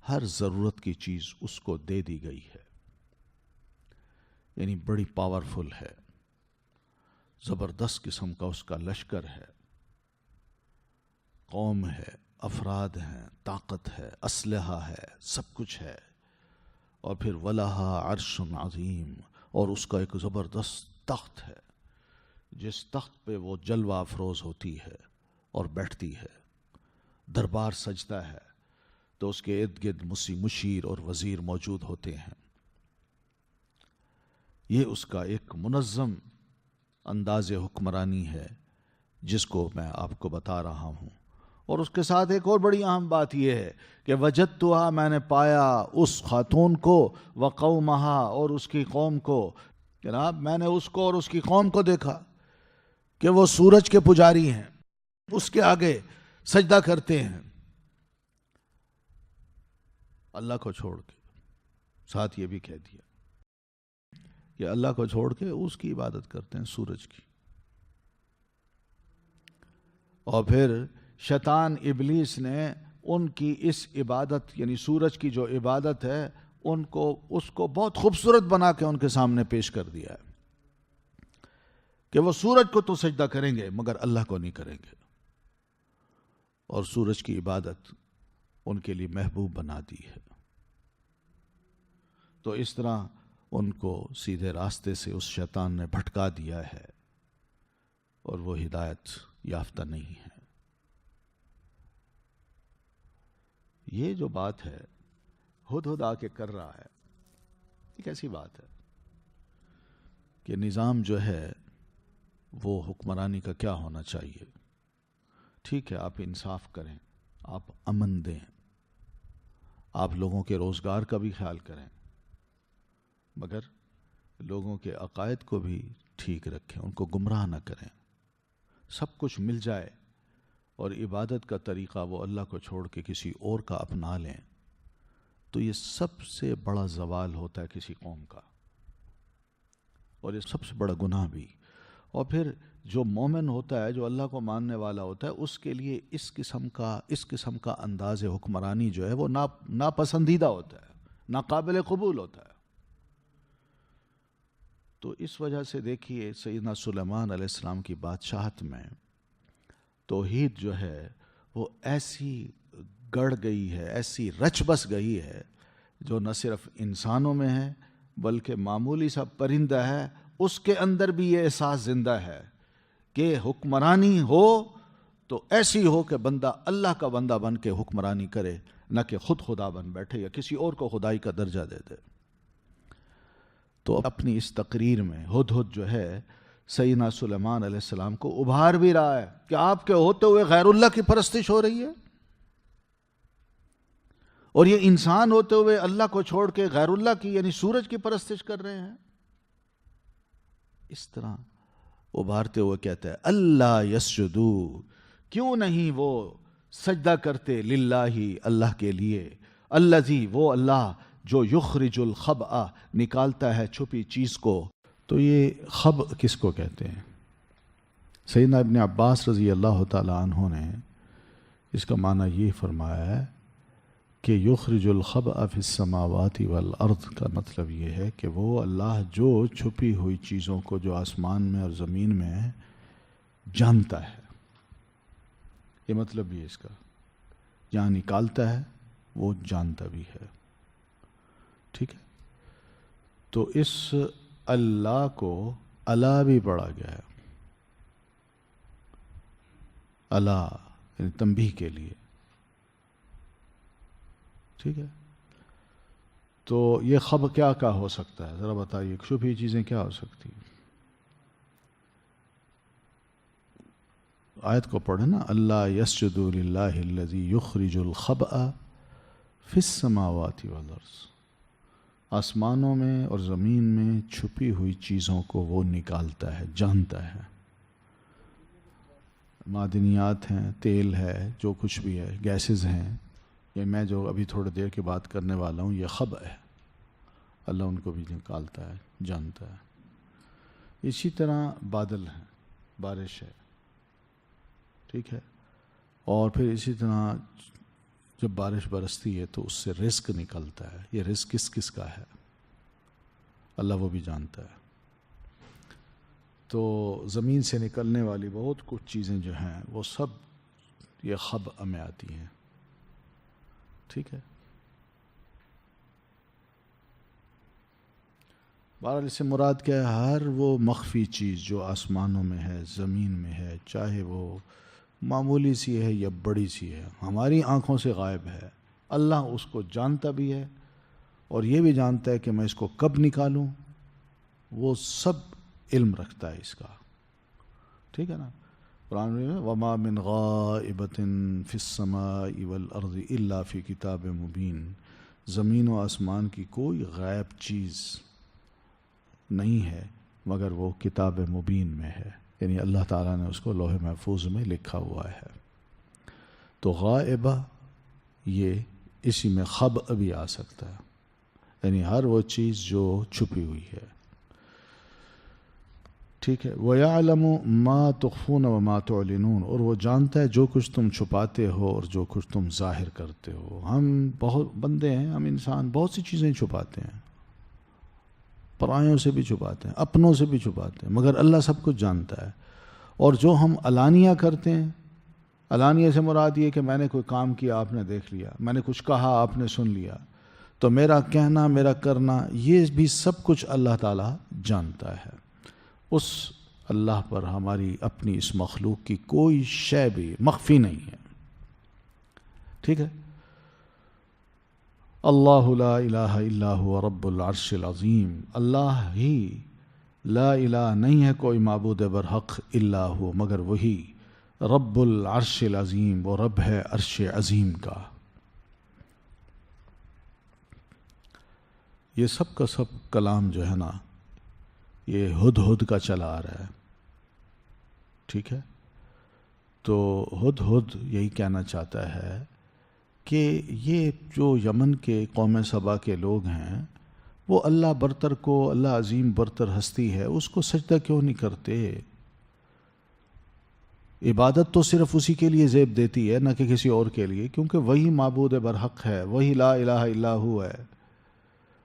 B: ہر ضرورت کی چیز اس کو دے دی گئی ہے. یعنی بڑی پاورفل ہے، زبردست قسم کا اس کا لشکر ہے، قوم ہے، افراد ہیں، طاقت ہے، اسلحہ ہے، سب کچھ ہے. اور پھر وَلَهَا عَرْشٌ عَظِيمٌ، اور اس کا ایک زبردست تخت ہے، جس تخت پہ وہ جلوہ افروز ہوتی ہے اور بیٹھتی ہے. دربار سجتا ہے. تو اس کے ارد گرد مشیر اور وزیر موجود ہوتے ہیں. یہ اس کا ایک منظم انداز حکمرانی ہے جس کو میں آپ کو بتا رہا ہوں. اور اس کے ساتھ ایک اور بڑی اہم بات یہ ہے کہ وجدتھا، میں نے پایا اس خاتون کو، وقومہا، اور اس کی قوم کو. جناب میں نے اس کو اور اس کی قوم کو دیکھا کہ وہ سورج کے پجاری ہیں، اس کے آگے سجدہ کرتے ہیں اللہ کو چھوڑ کے. ساتھ یہ بھی کہہ دیا کہ اللہ کو چھوڑ کے اس کی عبادت کرتے ہیں، سورج کی. اور پھر شیطان ابلیس نے ان کی اس عبادت، یعنی سورج کی جو عبادت ہے، اس کو بہت خوبصورت بنا کے ان کے سامنے پیش کر دیا ہے کہ وہ سورج کو تو سجدہ کریں گے مگر اللہ کو نہیں کریں گے، اور سورج کی عبادت ان کے لیے محبوب بنا دی ہے. تو اس طرح ان کو سیدھے راستے سے اس شیطان نے بھٹکا دیا ہے اور وہ ہدایت یافتہ نہیں ہے. یہ جو بات ہے ہدہد آ کے کر رہا ہے، یہ کیسی بات ہے کہ نظام جو ہے وہ حکمرانی کا کیا ہونا چاہیے. ٹھیک ہے، آپ انصاف کریں، آپ امن دیں، آپ لوگوں کے روزگار کا بھی خیال کریں، مگر لوگوں کے عقائد کو بھی ٹھیک رکھیں، ان کو گمراہ نہ کریں. سب کچھ مل جائے اور عبادت کا طریقہ وہ اللہ کو چھوڑ کے کسی اور کا اپنا لیں تو یہ سب سے بڑا زوال ہوتا ہے کسی قوم کا، اور یہ سب سے بڑا گناہ بھی. اور پھر جو مومن ہوتا ہے، جو اللہ کو ماننے والا ہوتا ہے، اس کے لیے اس قسم کا انداز حکمرانی جو ہے وہ ناپسندیدہ ہوتا ہے، ناقابل قبول ہوتا ہے. تو اس وجہ سے دیکھیے سیدنا سلیمان علیہ السلام کی بادشاہت میں توحید جو ہے وہ ایسی گڑ گئی ہے، ایسی رچ بس گئی ہے، جو نہ صرف انسانوں میں ہے بلکہ معمولی سا پرندہ ہے اس کے اندر بھی یہ احساس زندہ ہے کہ حکمرانی ہو تو ایسی ہو کہ بندہ اللہ کا بندہ بن کے حکمرانی کرے، نہ کہ خود خدا بن بیٹھے یا کسی اور کو خدائی کا درجہ دے دے. تو اپنی اس تقریر میں ہدہد جو ہے سیدنا سلیمان علیہ السلام کو ابھار بھی رہا ہے کہ آپ کے ہوتے ہوئے غیر اللہ کی پرستش ہو رہی ہے، اور یہ انسان ہوتے ہوئے اللہ کو چھوڑ کے غیر اللہ کی یعنی سورج کی پرستش کر رہے ہیں. اس طرح ابھارتے ہوئے کہتا ہے اللہ یسجدو، کیوں نہیں وہ سجدہ کرتے، للہ، اللہ کے لیے، الذی، وہ اللہ جو یخرج الخبأ، نکالتا ہے چھپی چیز کو. تو یہ خب کس کو کہتے ہیں؟ سیدنا ابن عباس رضی اللہ تعالی عنہ نے اس کا معنی یہ فرمایا ہے کہ یخرج الخبأ فی السماوات والارض کا مطلب یہ ہے کہ وہ اللہ جو چھپی ہوئی چیزوں کو جو آسمان میں اور زمین میں ہے جانتا ہے. یہ مطلب بھی ہے اس کا، جہاں نکالتا ہے وہ جانتا بھی ہے. ٹھیک ہے، تو اس اللہ کو اللہ بھی پڑھا گیا ہے، اللہ یعنی تنبیہ کے لیے. ٹھیک ہے، تو یہ خب کیا ہو سکتا ہے ذرا بتائیے، چھپی چیزیں کیا ہو سکتی ہیں؟ آیت کو پڑھیں نا، اللہ یسجد للہ الذی یخرج الخبأ فی السماوات والارض، آسمانوں میں اور زمین میں چھپی ہوئی چیزوں کو وہ نکالتا ہے، جانتا ہے. معدنیات ہیں، تیل ہے، جو کچھ بھی ہے، گیسز ہیں، یہ میں جو ابھی تھوڑی دیر کی بات کرنے والا ہوں یہ خبأ ہے، اللہ ان کو بھی نکالتا ہے، جانتا ہے. اسی طرح بادل ہیں، بارش ہے، ٹھیک ہے، اور پھر اسی طرح جب بارش برستی ہے تو اس سے رزق نکلتا ہے. یہ رزق کس کس کا ہے اللہ وہ بھی جانتا ہے. تو زمین سے نکلنے والی بہت کچھ چیزیں جو ہیں وہ سب یہ خبأ میں آتی ہیں. ٹھیک ہے، بہرحال اس سے مراد کیا ہے؟ ہر وہ مخفی چیز جو آسمانوں میں ہے، زمین میں ہے، چاہے وہ معمولی سی ہے یا بڑی سی ہے، ہماری آنکھوں سے غائب ہے اللہ اس کو جانتا بھی ہے اور یہ بھی جانتا ہے کہ میں اس کو کب نکالوں، وہ سب علم رکھتا ہے اس کا، ٹھیک ہے نا۔ قرآن میں وما من غائبۃ فی السماء والارض الا فی کتاب مبین، زمین و آسمان کی کوئی غائب چیز نہیں ہے مگر وہ کتاب مبین میں ہے، یعنی اللہ تعالیٰ نے اس کو لوح محفوظ میں لکھا ہوا ہے۔ تو غائبہ یہ اسی میں خبء بھی آ سکتا ہے، یعنی ہر وہ چیز جو چھپی ہوئی ہے، ٹھیک ہے۔ وَيَعْلَمُ مَا تُخْفُونَ وَمَا تُعْلِنُونَ، اور وہ جانتا ہے جو کچھ تم چھپاتے ہو اور جو کچھ تم ظاہر کرتے ہو۔ ہم بہت بندے ہیں، ہم انسان بہت سی چیزیں چھپاتے ہیں، پرایوں سے بھی چھپاتے ہیں، اپنوں سے بھی چھپاتے ہیں، مگر اللہ سب کچھ جانتا ہے۔ اور جو ہم علانیہ کرتے ہیں، علانیہ سے مراد یہ کہ میں نے کوئی کام کیا آپ نے دیکھ لیا، میں نے کچھ کہا آپ نے سن لیا، تو میرا کہنا میرا کرنا یہ بھی سب کچھ اللہ تعالیٰ جانتا ہے۔ اس اللہ پر ہماری اپنی اس مخلوق کی کوئی شے بھی مخفی نہیں ہے، ٹھیک ہے۔ اللہ لا الہ الا هو رب العرش العظیم، اللہ ہی لا الہ نہیں ہے کوئی معبود برحق الا ہو مگر وہی، رب العرش العظیم، وہ رب ہے عرش عظیم کا۔ یہ سب کا سب کلام جو ہے نا، یہ ہدہد کا چلا آ رہا ہے، ٹھیک ہے۔ تو ہدہد یہی کہنا چاہتا ہے کہ یہ جو یمن کے قوم سبا کے لوگ ہیں، وہ اللہ برتر کو، اللہ عظیم برتر ہستی ہے، اس کو سجدہ کیوں نہیں کرتے؟ عبادت تو صرف اسی کے لیے زیب دیتی ہے، نہ کہ کسی اور کے لیے، کیونکہ وہی معبود برحق ہے، وہی لا الہ الا ہو ہے،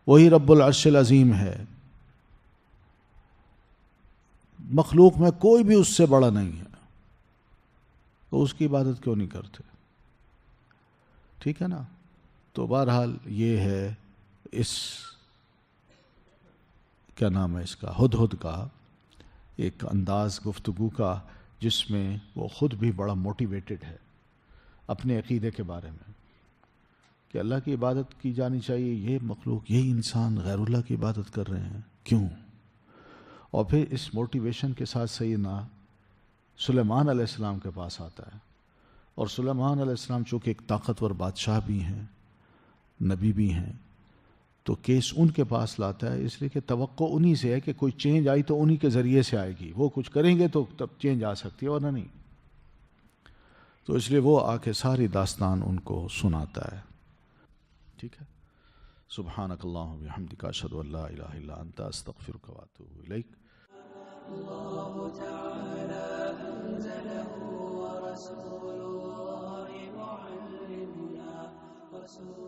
B: وہی رب العرش العظیم ہے۔ مخلوق میں کوئی بھی اس سے بڑا نہیں ہے، تو اس کی عبادت کیوں نہیں کرتے؟ ٹھیک ہے نا۔ تو بہرحال یہ ہے اس کیا نام ہے اس کا، ہدہد کا ایک انداز گفتگو کا، جس میں وہ خود بھی بڑا موٹیویٹڈ ہے اپنے عقیدے کے بارے میں کہ اللہ کی عبادت کی جانی چاہیے، یہ مخلوق، یہی انسان غیر اللہ کی عبادت کر رہے ہیں، کیوں؟ اور پھر اس موٹیویشن کے ساتھ سیدنا سلیمان علیہ السلام کے پاس آتا ہے، اور سلیمان علیہ السلام چونکہ ایک طاقتور بادشاہ بھی ہیں، نبی بھی ہیں، تو کیس ان کے پاس لاتا ہے، اس لیے کہ توقع انہی سے ہے کہ کوئی چینج آئی تو انہی کے ذریعے سے آئے گی، وہ کچھ کریں گے تو تب چینج آ سکتی ہے، ورنہ نہیں۔ تو اس لیے وہ آ کے ساری داستان ان کو سناتا ہے، ٹھیک ہے۔ سبحانک اللہم و بحمدک، اشہد ان لا الہ الا انت، استغفرک و اتوب الیک۔
A: اللہ تعالی انزلہ ورسول اللہ معلمنا رسول